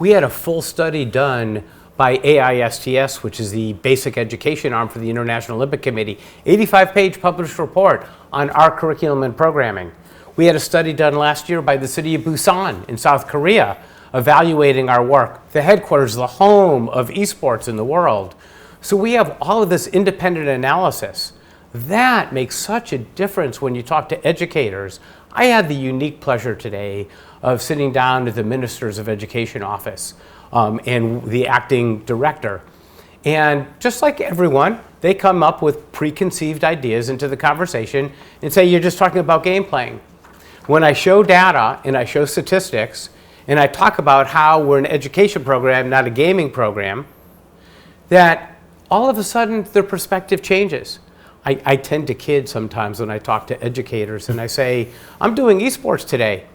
we had a full study done by AISTS, which is the basic education arm for the International Olympic Committee, 85-page published report on our curriculum and programming. We had a study done last year by the city of Busan in South Korea, evaluating our work, the headquarters, the home of esports in the world. So we have all of this independent analysis. That makes such a difference when you talk to educators. I had the unique pleasure today of sitting down at the Ministers of Education office and the acting director. And just like everyone, they come up with preconceived ideas into the conversation and say, you're just talking about game playing. When I show data and I show statistics and I talk about how we're an education program, not a gaming program, that all of a sudden their perspective changes. I tend to kid sometimes when I talk to educators and I say, I'm doing esports today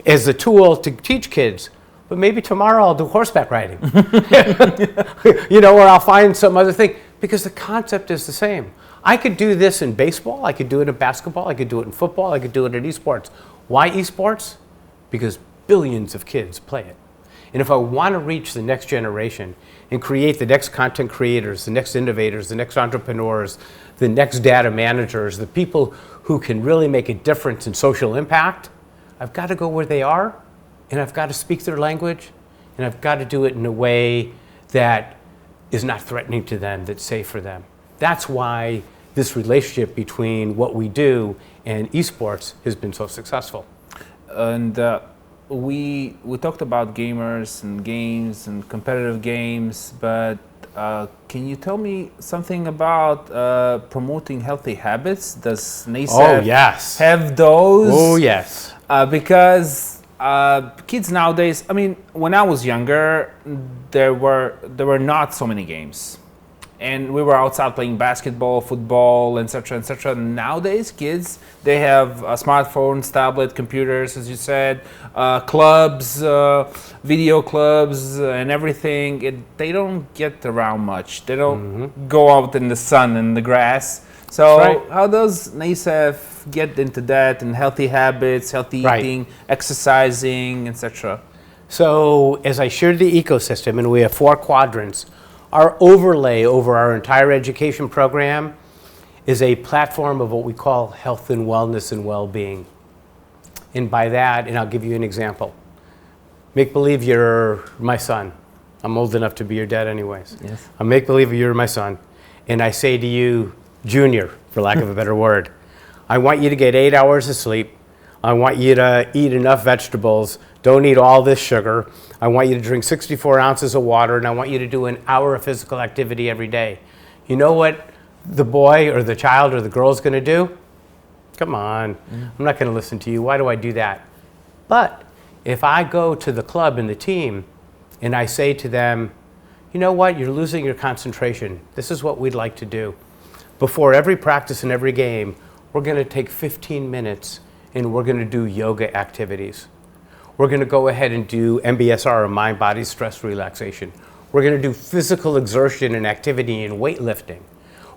as a tool to teach kids, but maybe tomorrow I'll do horseback riding. Or I'll find some other thing, because the concept is the same. I could do this in baseball, I could do it in basketball, I could do it in football, I could do it in esports. Why esports? Because billions of kids play it. And if I want to reach the next generation and create the next content creators, the next innovators, the next entrepreneurs, the next data managers, the people who can really make a difference in social impact, I've got to go where they are, and I've got to speak their language, and I've got to do it in a way that is not threatening to them, that's safe for them. That's why this relationship between what we do and esports has been so successful. And we talked about gamers and games and competitive games, but can you tell me something about promoting healthy habits? Does NASEF have those? Oh, yes. Because kids nowadays, I mean, when I was younger, there were not so many games. And we were outside playing basketball, football, etc., etc. Nowadays, kids, they have smartphones, tablets, computers, as you said, clubs, video clubs, and everything. They don't get around much. They don't go out in the sun and the grass. So how does NASEF get into that, and healthy habits, healthy eating, exercising, etc.? So as I shared the ecosystem, and we have 4 quadrants, our overlay over our entire education program is a platform of what we call health and wellness and well-being. And by that, and I'll give you an example. Make believe you're my son. I'm old enough to be your dad anyways. Yes. I make believe you're my son. And I say to you, Junior, for lack of a better word, I want you to get 8 hours of sleep. I want you to eat enough vegetables. Don't eat all this sugar. I want you to drink 64 ounces of water, and I want you to do an hour of physical activity every day. You know what the boy or the child or the girl is going to do? Come on, I'm not going to listen to you. Why do I do that? But if I go to the club and the team and I say to them, you know what, you're losing your concentration. This is what we'd like to do. Before every practice and every game, we're going to take 15 minutes and we're going to do yoga activities. We're going to go ahead and do MBSR, or mind body stress relaxation. We're going to do physical exertion and activity and weightlifting.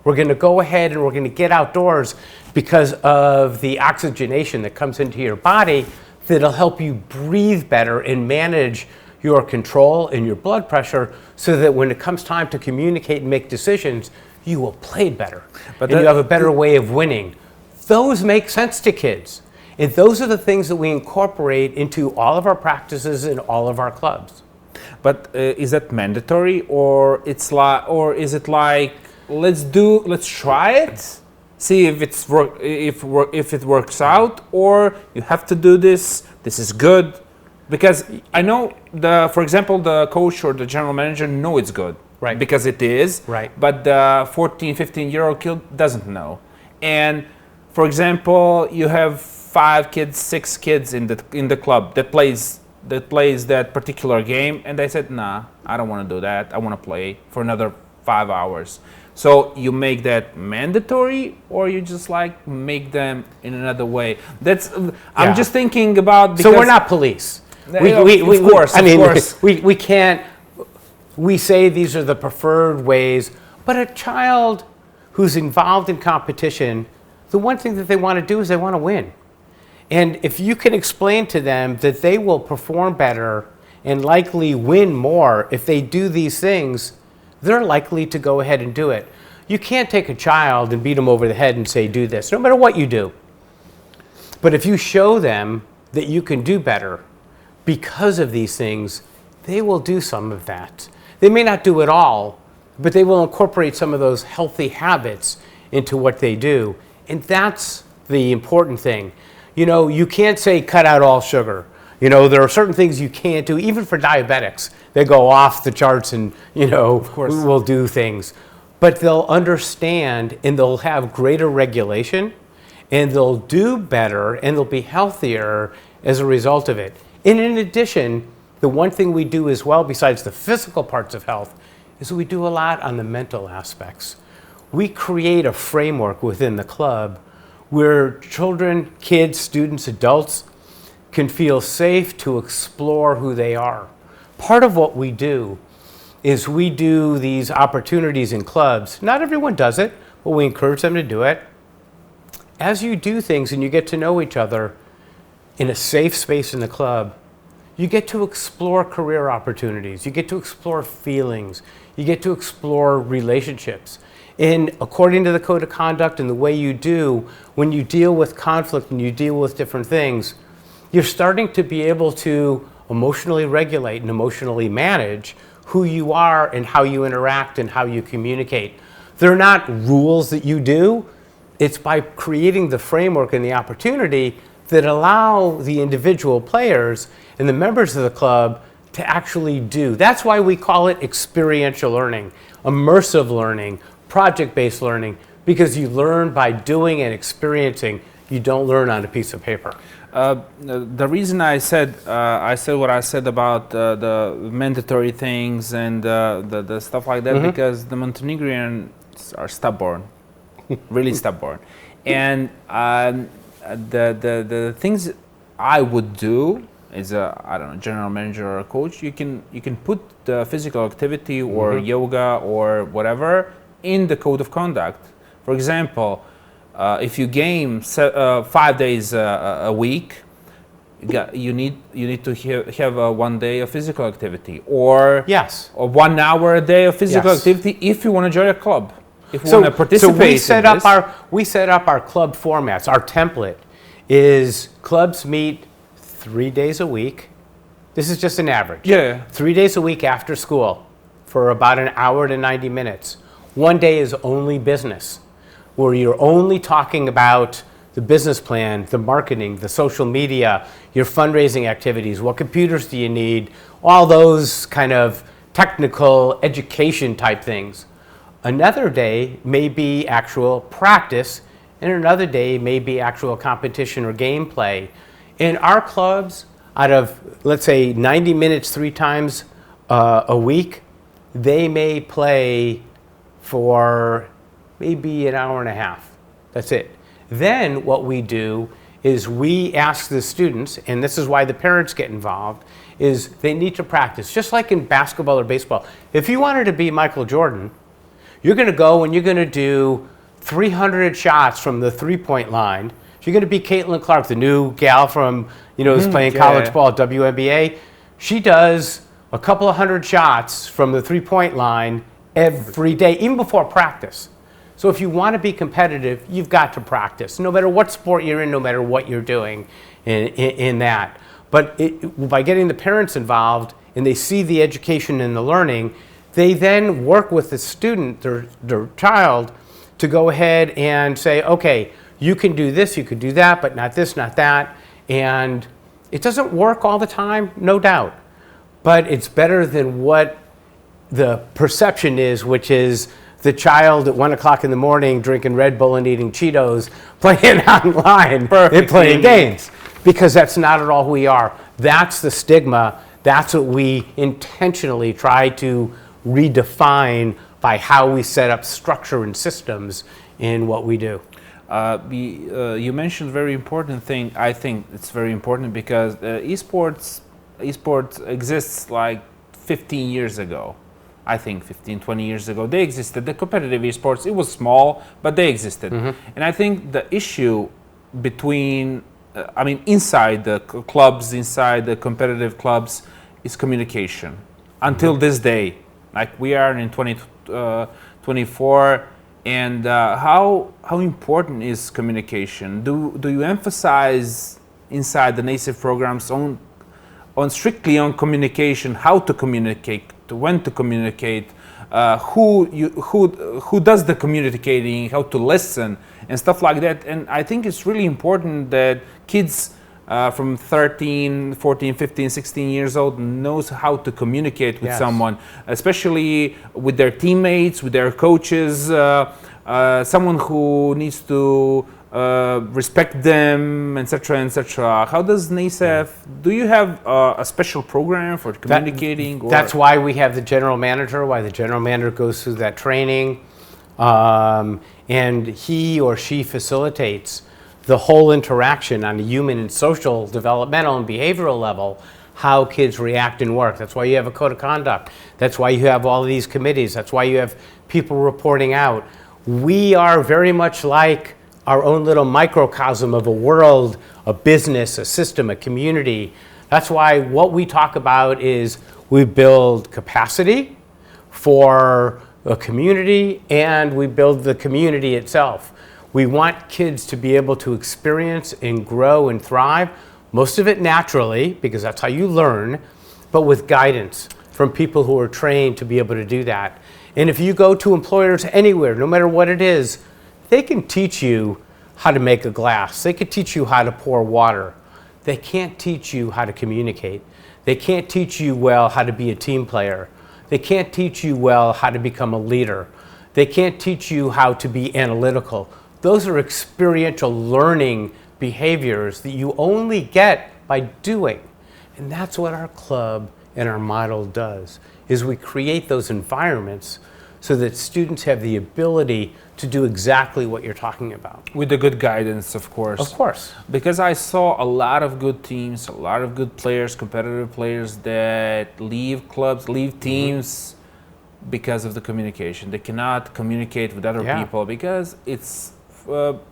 We're going to go ahead and we're going to get outdoors because of the oxygenation that comes into your body that'll help you breathe better and manage your control and your blood pressure, so that when it comes time to communicate and make decisions, you will play better. And you have a better way of winning. Those make sense to kids. And those are the things that we incorporate into all of our practices and all of our clubs. But is that mandatory, or is it like let's try it, see if if it works out, or you have to do this. This is good, because I know for example, the coach or the general manager know it's good, right? Because it is, right. But the 14, 15-year-old kid doesn't know. And for example, you have 5 kids, 6 kids in the club that plays that particular game, and they said, nah, I don't want to do that. I want to play for another 5 hours. So you make that mandatory, or you just like make them in another way? I'm just thinking about. So we're not police. Of course. We can't. We say these are the preferred ways, but a child who's involved in competition, the one thing that they want to do is they want to win. And if you can explain to them that they will perform better and likely win more if they do these things, they're likely to go ahead and do it. You can't take a child and beat them over the head and say, do this, no matter what you do. But if you show them that you can do better because of these things, they will do some of that. They may not do it all, but they will incorporate some of those healthy habits into what they do. And that's the important thing. You know, you can't say cut out all sugar. You know, there are certain things you can't do, even for diabetics. They go off the charts and, of course, will do things. But they'll understand, and they'll have greater regulation, and they'll do better, and they'll be healthier as a result of it. And in addition, the one thing we do as well, besides the physical parts of health, is we do a lot on the mental aspects. We create a framework within the club where children, kids, students, adults can feel safe to explore who they are. Part of what we do is we do these opportunities in clubs. Not everyone does it, but we encourage them to do it. As you do things and you get to know each other in a safe space in the club, you get to explore career opportunities. You get to explore feelings. You get to explore relationships. And according to the code of conduct and the way you do, when you deal with conflict and you deal with different things, you're starting to be able to emotionally regulate and emotionally manage who you are and how you interact and how you communicate. They're not rules that you do. It's by creating the framework and the opportunity that allow the individual players and the members of the club to actually do. That's why we call it experiential learning, immersive learning, project-based learning, because you learn by doing and experiencing. You don't learn on a piece of paper. The reason I said what I said about the mandatory things and the stuff like that, because the Montenegrians are stubborn, really stubborn, and the things I would do as a general manager or a coach, you can put the physical activity or yoga or whatever in the code of conduct. For example, if you game 5 days a week, you need to have 1 day of physical activity, or or 1 hour a day of physical activity if you want to join a club. If you want to participate, we set up our club formats. Our template is clubs meet 3 days a week. This is just an average. 3 days a week after school for about an hour to 90 minutes. 1 day is only business, where you're only talking about the business plan, the marketing, the social media, your fundraising activities, what computers do you need, all those kind of technical education type things. Another day may be actual practice, and another day may be actual competition or gameplay. In our clubs, out of, let's say, 90 minutes 3 times a week, they may play for maybe an hour and a half. That's it. Then what we do is we ask the students, and this is why the parents get involved, is they need to practice. Just like in basketball or baseball. If you wanted to be Michael Jordan, you're going to go and you're going to do 300 shots from the three-point line. You're going to be Caitlin Clark, the new gal from, who's playing college ball at WNBA. She does a couple of 100 shots from the three-point line every day, even before practice. So if you want to be competitive, you've got to practice, no matter what sport you're in, no matter what you're doing in that. But by getting the parents involved and they see the education and the learning, they then work with the student, their child, to go ahead and say, okay, you can do this, you can do that, but not this, not that. And it doesn't work all the time, no doubt, but it's better than what the perception is, which is the child at 1 o'clock in the morning drinking Red Bull and eating Cheetos, playing online and playing games, because that's not at all who we are. That's the stigma. That's what we intentionally try to redefine by how we set up structure and systems in what we do. You mentioned a very important thing. I think it's very important because esports exists like 15 years ago. I think 15, 20 years ago, they existed. The competitive esports, it was small, but they existed. And I think the issue between, inside the clubs, inside the competitive clubs, is communication. Until this day, like we are in 2024, and how important is communication? Do you emphasize inside the NASEF programs on strictly on communication, how to communicate, when to communicate, who does the communicating, how to listen, and stuff like that? And I think it's really important that kids from 13, 14, 15, 16 years old knows how to communicate with someone, especially with their teammates, with their coaches, someone who needs to respect them, etc., etc. How does NASEF? Do you have a special program for communicating? That's why we have the general manager. Why the general manager goes through that training, and he or she facilitates the whole interaction on a human and social, developmental, and behavioral level. How kids react and work. That's why you have a code of conduct. That's why you have all of these committees. That's why you have people reporting out. We are very much like our own little microcosm of a world, a business, a system, a community. That's why what we talk about is we build capacity for a community and we build the community itself. We want kids to be able to experience and grow and thrive, most of it naturally, because that's how you learn, but with guidance from people who are trained to be able to do that. And if you go to employers anywhere, no matter what it is, they can teach you how to make a glass. They could teach you how to pour water. They can't teach you how to communicate. They can't teach you well how to be a team player. They can't teach you well how to become a leader. They can't teach you how to be analytical. Those are experiential learning behaviors that you only get by doing. And that's what our club and our model does, is we create those environments so that students have the ability to do exactly what you're talking about. With the good guidance, of course. Of course. Because I saw a lot of good teams, a lot of good players, competitive players that leave clubs, leave teams because of the communication. They cannot communicate with other people because it's,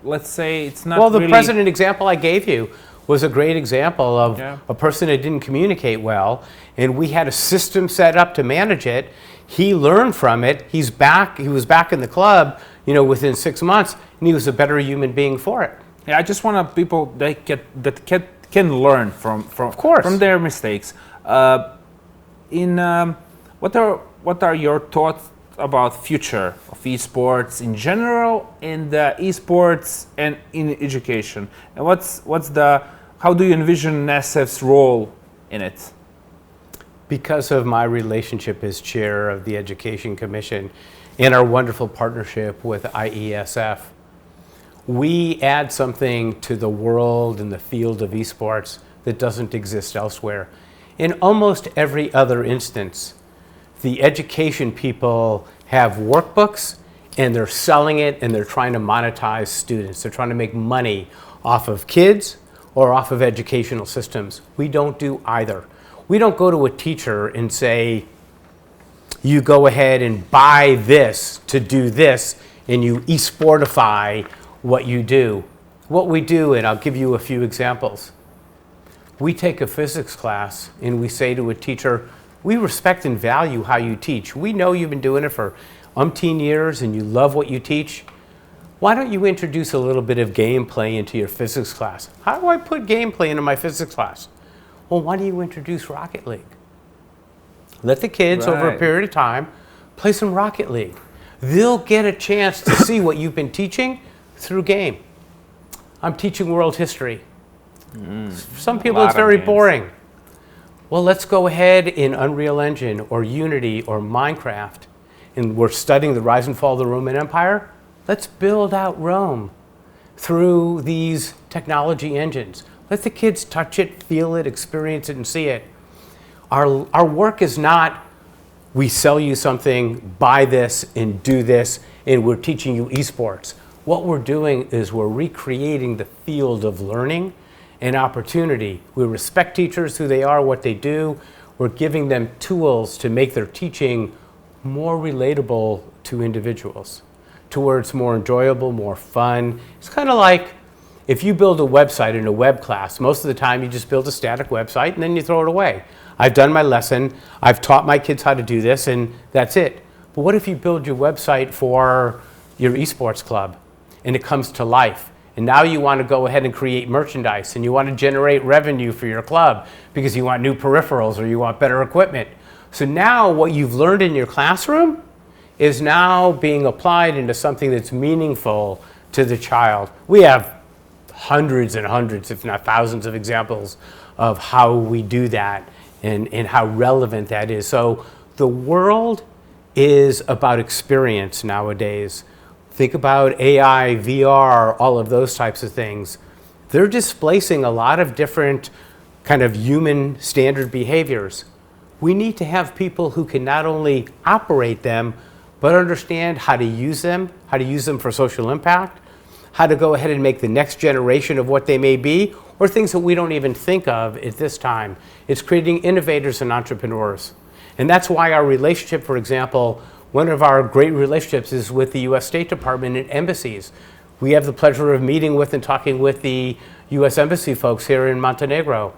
let's say, it's not the president example I gave you was a great example of a person that didn't communicate well, and we had a system set up to manage it. He learned from it. He was back in the club, within 6 months, and he was a better human being for it. Yeah, I just want people that can learn from their mistakes. What are your thoughts about future of esports in general, in the esports and in education? And how do you envision NASEF's role in it? Because of my relationship as chair of the Education Commission and our wonderful partnership with IESF, we add something to the world and the field of esports that doesn't exist elsewhere. In almost every other instance, the education people have workbooks and they're selling it and they're trying to monetize students. They're trying to make money off of kids or off of educational systems. We don't do either. We don't go to a teacher and say, you go ahead and buy this to do this, and you esportify what you do. What we do, and I'll give you a few examples. We take a physics class and we say to a teacher, we respect and value how you teach. We know you've been doing it for umpteen years and you love what you teach. Why don't you introduce a little bit of gameplay into your physics class? How do I put gameplay into my physics class? Well, why don't you introduce Rocket League? Let the kids, over a Right. period of time, play some Rocket League. They'll get a chance to see what you've been teaching through game. I'm teaching world history. For some people, lot it's of very games. boring. Well, let's go ahead in Unreal Engine or Unity or Minecraft, and we're studying the rise and fall of the Roman Empire. Let's build out Rome through these technology engines. Let the kids touch it, feel it, experience it, and see it. Our work is not, we sell you something, buy this, and do this, and we're teaching you esports. What we're doing is we're recreating the field of learning and opportunity. We respect teachers, who they are, what they do. We're giving them tools to make their teaching more relatable to individuals, to where it's more enjoyable, more fun. It's kind of like if you build a website in a web class, most of the time you just build a static website and then you throw it away. I've done my lesson, I've taught my kids how to do this, and that's it. But what if you build your website for your esports club and it comes to life? And now you want to go ahead and create merchandise and you want to generate revenue for your club because you want new peripherals or you want better equipment. So now what you've learned in your classroom is now being applied into something that's meaningful to the child. We have hundreds and hundreds, if not thousands, of examples of how we do that and how relevant that is. So the world is about experience nowadays. Think about AI, VR, all of those types of things. They're displacing a lot of different kind of human standard behaviors. We need to have people who can not only operate them, but understand how to use them for social impact, how to go ahead and make the next generation of what they may be, or things that we don't even think of at this time. It's creating innovators and entrepreneurs. And that's why our relationship, for example, one of our great relationships is with the U.S. State Department and embassies. We have the pleasure of meeting with and talking with the U.S. Embassy folks here in Montenegro.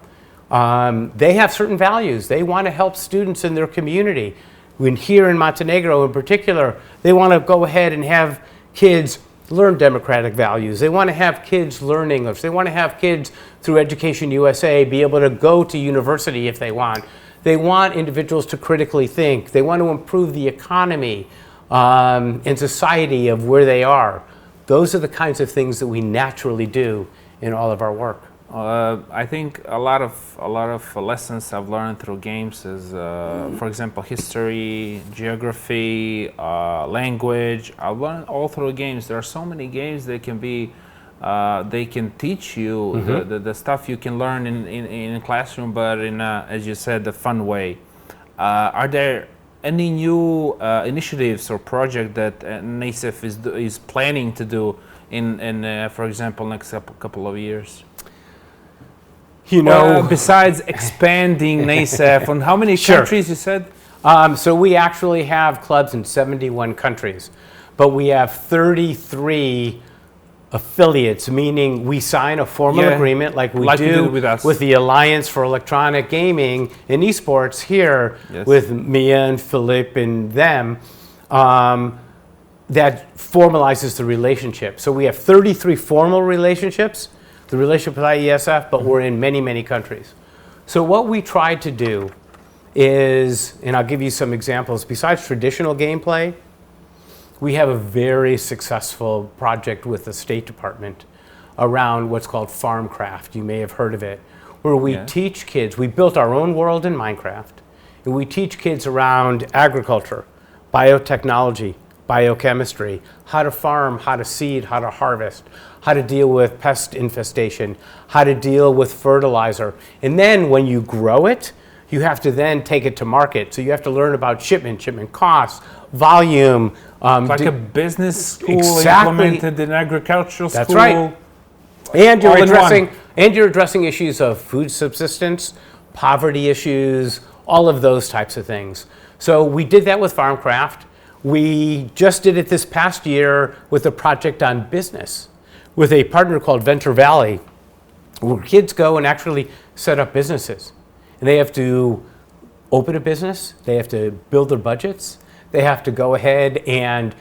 They have certain values. They want to help students in their community. When here in Montenegro in particular, they want to go ahead and have kids learn democratic values. They want to have kids learn English. They want to have kids through Education USA be able to go to university if they want. They want individuals to critically think. They want to improve the economy and society of where they are. Those are the kinds of things that we naturally do in all of our work. I think a lot of lessons I've learned through games is, for example, history, geography, language. I've learned all through games. There are so many games that can be, they can teach you the stuff you can learn in a classroom, but in a, as you said, the fun way. Are there any new initiatives or project that NASEF is planning to do in for example, next couple of years? You know, besides expanding NASEF, on how many countries you said? So we actually have clubs in 71 countries, but we have 33 affiliates, meaning we sign a formal agreement like we do with the Alliance for Electronic Gaming and Esports here with Mia and Philip and them, that formalizes the relationship. So we have 33 formal relationships, the relationship with IESF, but we're in many, many countries. So what we try to do is, and I'll give you some examples, besides traditional gameplay, we have a very successful project with the State Department around what's called FarmCraft. You may have heard of it, where we teach kids, we built our own world in Minecraft, and we teach kids around agriculture, biotechnology, biochemistry, how to farm, how to seed, how to harvest, how to deal with pest infestation, how to deal with fertilizer. And then when you grow it, you have to then take it to market. So you have to learn about shipment costs, volume. Like a business school implemented in agricultural school. That's right. And you're addressing issues of food subsistence, poverty issues, all of those types of things. So we did that with FarmCraft. We just did it this past year with a project on business with a partner called Venture Valley, where kids go and actually set up businesses. And they have to open a business, they have to build their budgets, they have to go ahead and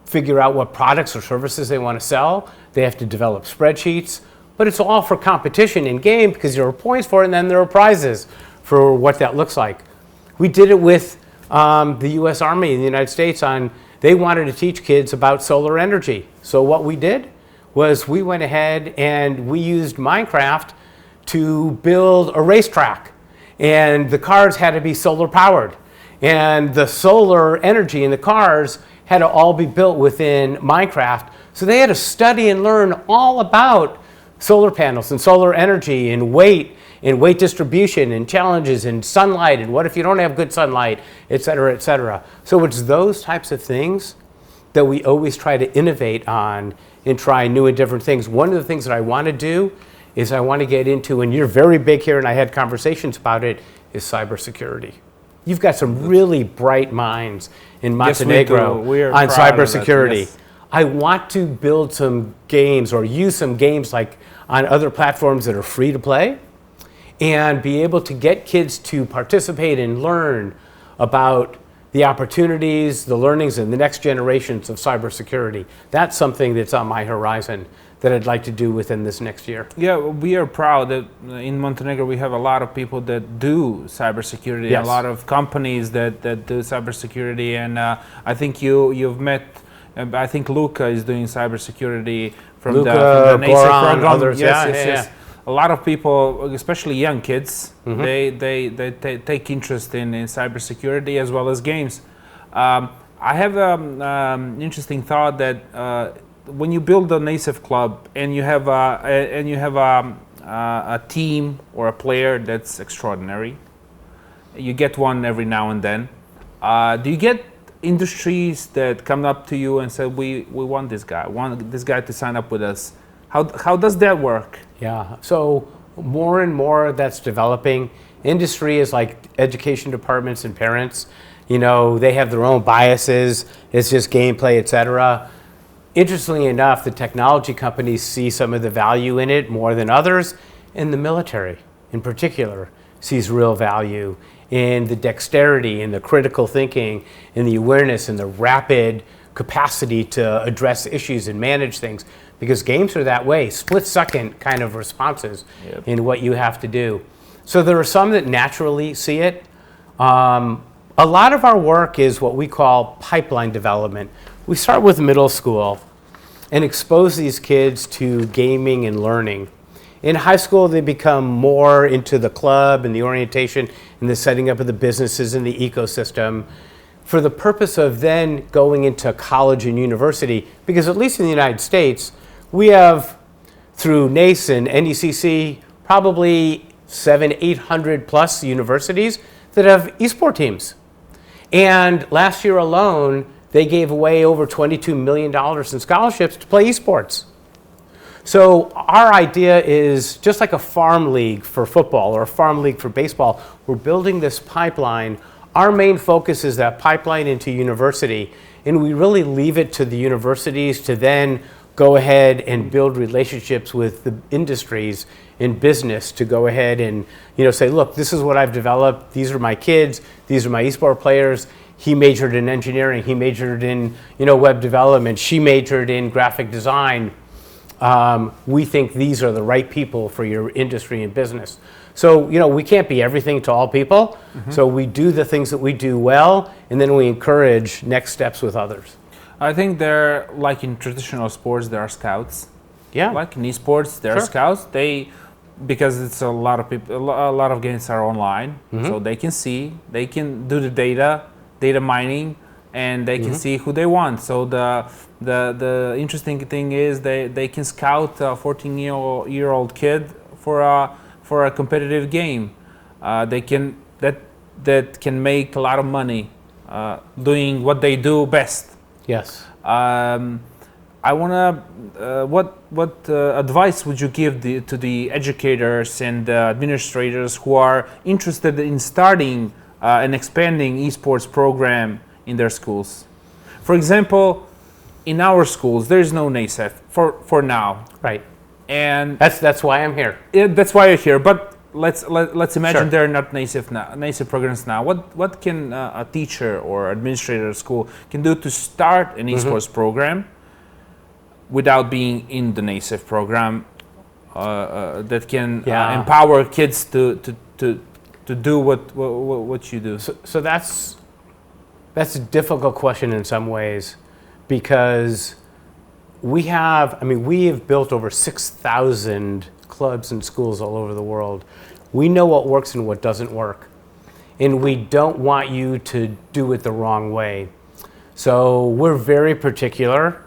figure out what products or services they want to sell, they have to develop spreadsheets, but it's all for competition in game because there are points for it and then there are prizes for what that looks like. We did it with the U.S. Army in the United States. They wanted to teach kids about solar energy. So what we did was we went ahead and we used Minecraft to build a racetrack. And the cars had to be solar powered. And the solar energy in the cars had to all be built within Minecraft. So they had to study and learn all about solar panels and solar energy and weight distribution and challenges and sunlight and what if you don't have good sunlight, et cetera, et cetera. So it's those types of things that we always try to innovate on and try new and different things. One of the things that I want to do is I want to get into, and you're very big here and I had conversations about it, is cybersecurity. You've got some really bright minds in Montenegro on cybersecurity. Yes. I want to build some games or use some games like on other platforms that are free to play and be able to get kids to participate and learn about the opportunities, the learnings, and the next generations of cybersecurity. That's something that's on my horizon that I'd like to do within this next year. Yeah, we are proud that in Montenegro we have a lot of people that do cybersecurity, yes. A lot of companies that do cybersecurity, and I think you've met, I think Luca is doing cybersecurity from the Goran, program. others, Yes. A lot of people, especially young kids, they take interest in cybersecurity as well as games. I have an interesting thought that when you build a NASEF club and you have a team or a player that's extraordinary, you get one every now and then. Do you get industries that come up to you and say, we want this guy to sign up with us? How does that work? Yeah, so more and more that's developing. Industry is like education departments and parents. You know, they have their own biases. It's just gameplay, etc. Interestingly enough, the technology companies see some of the value in it more than others, and the military in particular sees real value in the dexterity and the critical thinking and the awareness and the rapid capacity to address issues and manage things, because games are that way, split-second kind of responses in what you have to do. So there are some that naturally see it. A lot of our work is what we call pipeline development. We start with middle school and expose these kids to gaming and learning. In high school, they become more into the club and the orientation and the setting up of the businesses and the ecosystem for the purpose of then going into college and university, because at least in the United States, we have, through NACE and NECC, probably 800 plus universities that have esports teams. And last year alone, they gave away over $22 million in scholarships to play esports. So our idea is just like a farm league for football or a farm league for baseball. We're building this pipeline. Our main focus is that pipeline into university, and we really leave it to the universities to then go ahead and build relationships with the industries in business to go ahead and say, look, this is what I've developed. These are my kids. These are my esports players. He majored in engineering. He majored in web development. She majored in graphic design. We think these are the right people for your industry and business. So we can't be everything to all people. So we do the things that we do well, and then we encourage next steps with others. I think they're like in traditional sports, there are scouts. Yeah. Like in esports, there are scouts. Because it's a lot of people, a lot of games are online, so they can see, they can do the data mining, and they can see who they want. So the interesting thing is they can scout a 14-year-old kid for a competitive game. They can that can make a lot of money doing what they do best. Yes. I wanna. What advice would you give to the educators and the administrators who are interested in starting and expanding esports program in their schools? For example, in our schools, there is no NASEF for now. Right. And that's why I'm here. That's why you're here. But let's imagine there are not NASEF programs now. What can a teacher or administrator at school can do to start an esports program without being in the NASEF program that can empower kids to to do what you do? So that's a difficult question in some ways, because we have built over 6,000 clubs and schools all over the world. We know what works and what doesn't work. And we don't want you to do it the wrong way. So we're very particular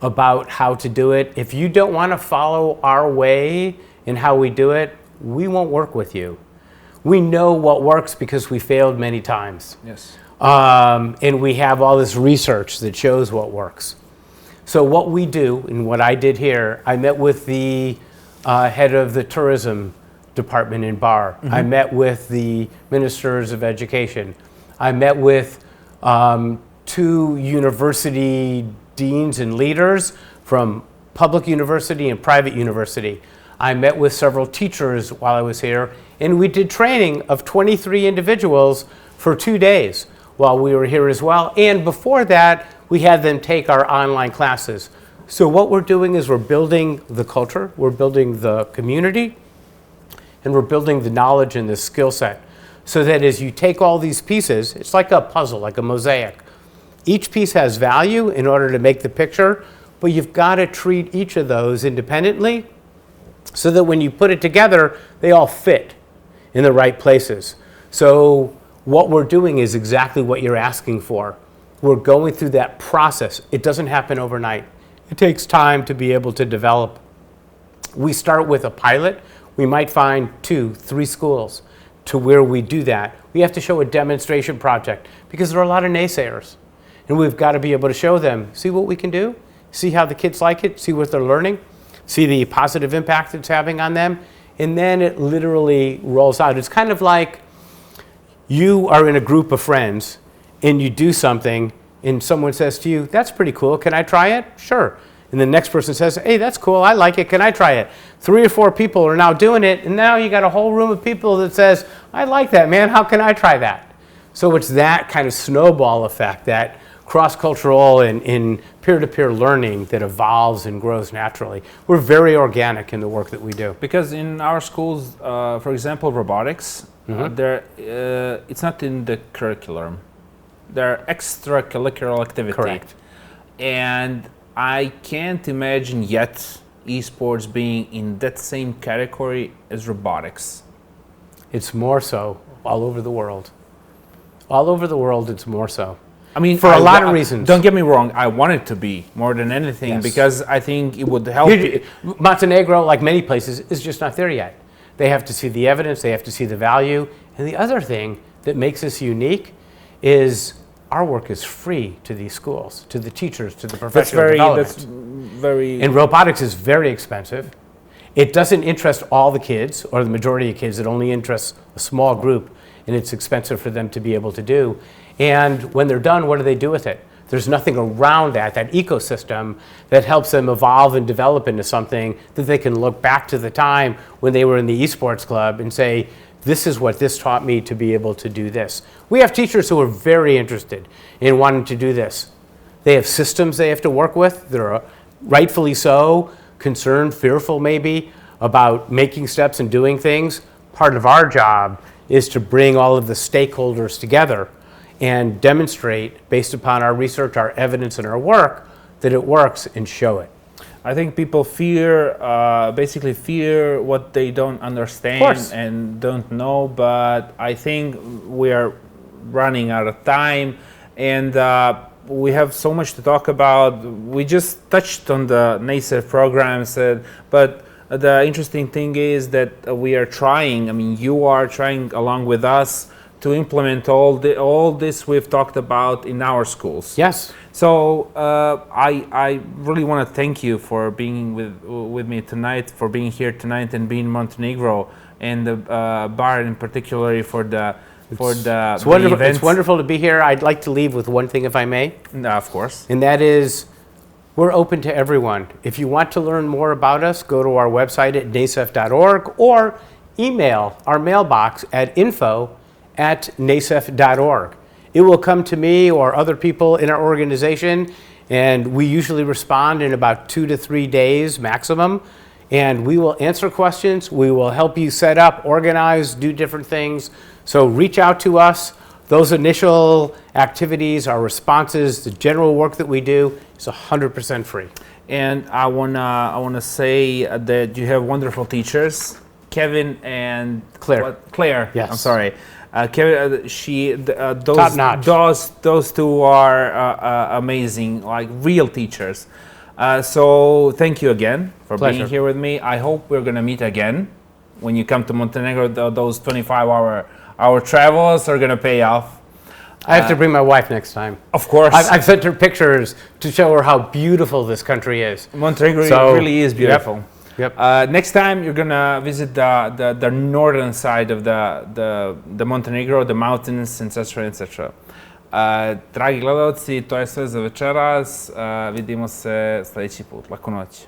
about how to do it. If you don't want to follow our way in how we do it, we won't work with you. We know what works because we failed many times. Yes. And we have all this research that shows what works. So what we do, and what I did here, I met with the head of the tourism department in Bar. Mm-hmm. I met with the ministers of education. I met with 2 university deans and leaders from public university and private university. I met with several teachers while I was here, and we did training of 23 individuals for 2 days while we were here as well. And before that, we had them take our online classes. So what we're doing is we're building the culture, we're building the community, and we're building the knowledge and the skill set. So that as you take all these pieces, it's like a puzzle, like a mosaic. Each piece has value in order to make the picture, but you've got to treat each of those independently so that when you put it together, they all fit in the right places. So what we're doing is exactly what you're asking for. We're going through that process. It doesn't happen overnight. It takes time to be able to develop. We start with a pilot. We might find 2, 3 schools to where we do that. We have to show a demonstration project because there are a lot of naysayers. And we've got to be able to show them, see what we can do, see how the kids like it, see what they're learning, see the positive impact it's having on them, and then it literally rolls out. It's kind of like you are in a group of friends and you do something and someone says to you, that's pretty cool, can I try it? Sure. And the next person says, hey, that's cool, I like it, can I try it? 3 or 4 people are now doing it, and now you got a whole room of people that says, I like that, man, how can I try that? So it's that kind of snowball effect, that cross-cultural and peer-to-peer learning that evolves and grows naturally. We're very organic in the work that we do. Because in our schools, for example, robotics, it's not in the curriculum. They're extracurricular activity. Correct. And I can't imagine yet esports being in that same category as robotics. It's more so all over the world. All over the world, it's more so. I mean, for a lot of reasons. Don't get me wrong, I want it to be more than anything, because I think it would help. Montenegro, like many places, is just not there yet. They have to see the evidence, they have to see the value. And the other thing that makes us unique is our work is free to these schools, to the teachers, to the professional development. And robotics is very expensive. It doesn't interest all the kids, or the majority of kids. It only interests a small group, and it's expensive for them to be able to do. And when they're done, what do they do with it? There's nothing around that ecosystem that helps them evolve and develop into something that they can look back to the time when they were in the esports club and say, this is what this taught me to be able to do this. We have teachers who are very interested in wanting to do this. They have systems they have to work with. They're rightfully so concerned, fearful maybe, about making steps and doing things. Part of our job is to bring all of the stakeholders together and demonstrate, based upon our research, our evidence, and our work, that it works, and show it. I think people basically fear what they don't understand and don't know, but I think we are running out of time, and we have so much to talk about. We just touched on the NASEF programs, but the interesting thing is that we are trying, you are trying along with us to implement all this we've talked about in our schools. Yes. So I really want to thank you for being with me tonight, for being here tonight, and being in Montenegro, and the bar in particular for the event. It's wonderful to be here. I'd like to leave with one thing, if I may. Of course. And that is, we're open to everyone. If you want to learn more about us, go to our website at nasef.org or email our mailbox at info@nasef.org. It will come to me or other people in our organization, and we usually respond in about 2 to 3 days maximum. And we will answer questions. We will help you set up, organize, do different things So reach out to us. Those initial activities, our responses, the general work that we do is 100% free. And I wanna say that you have wonderful teachers, Kevin and Claire. Claire. Yes. I'm sorry. Kevin, Top notch. those two are amazing, like real teachers. So thank you again for Pleasure. being here with me. I hope we're gonna meet again when you come to Montenegro. Those 25-hour travels are gonna pay off. I have to bring my wife next time. Of course. I've sent her pictures to show her how beautiful this country is. Montenegro really is beautiful. Yep. Next time you're gonna visit the northern side of the Montenegro, the mountains, etc., etc. Dragi gledalci, to je sve za večeras. Vidimo se sljedeći put. Laku noć.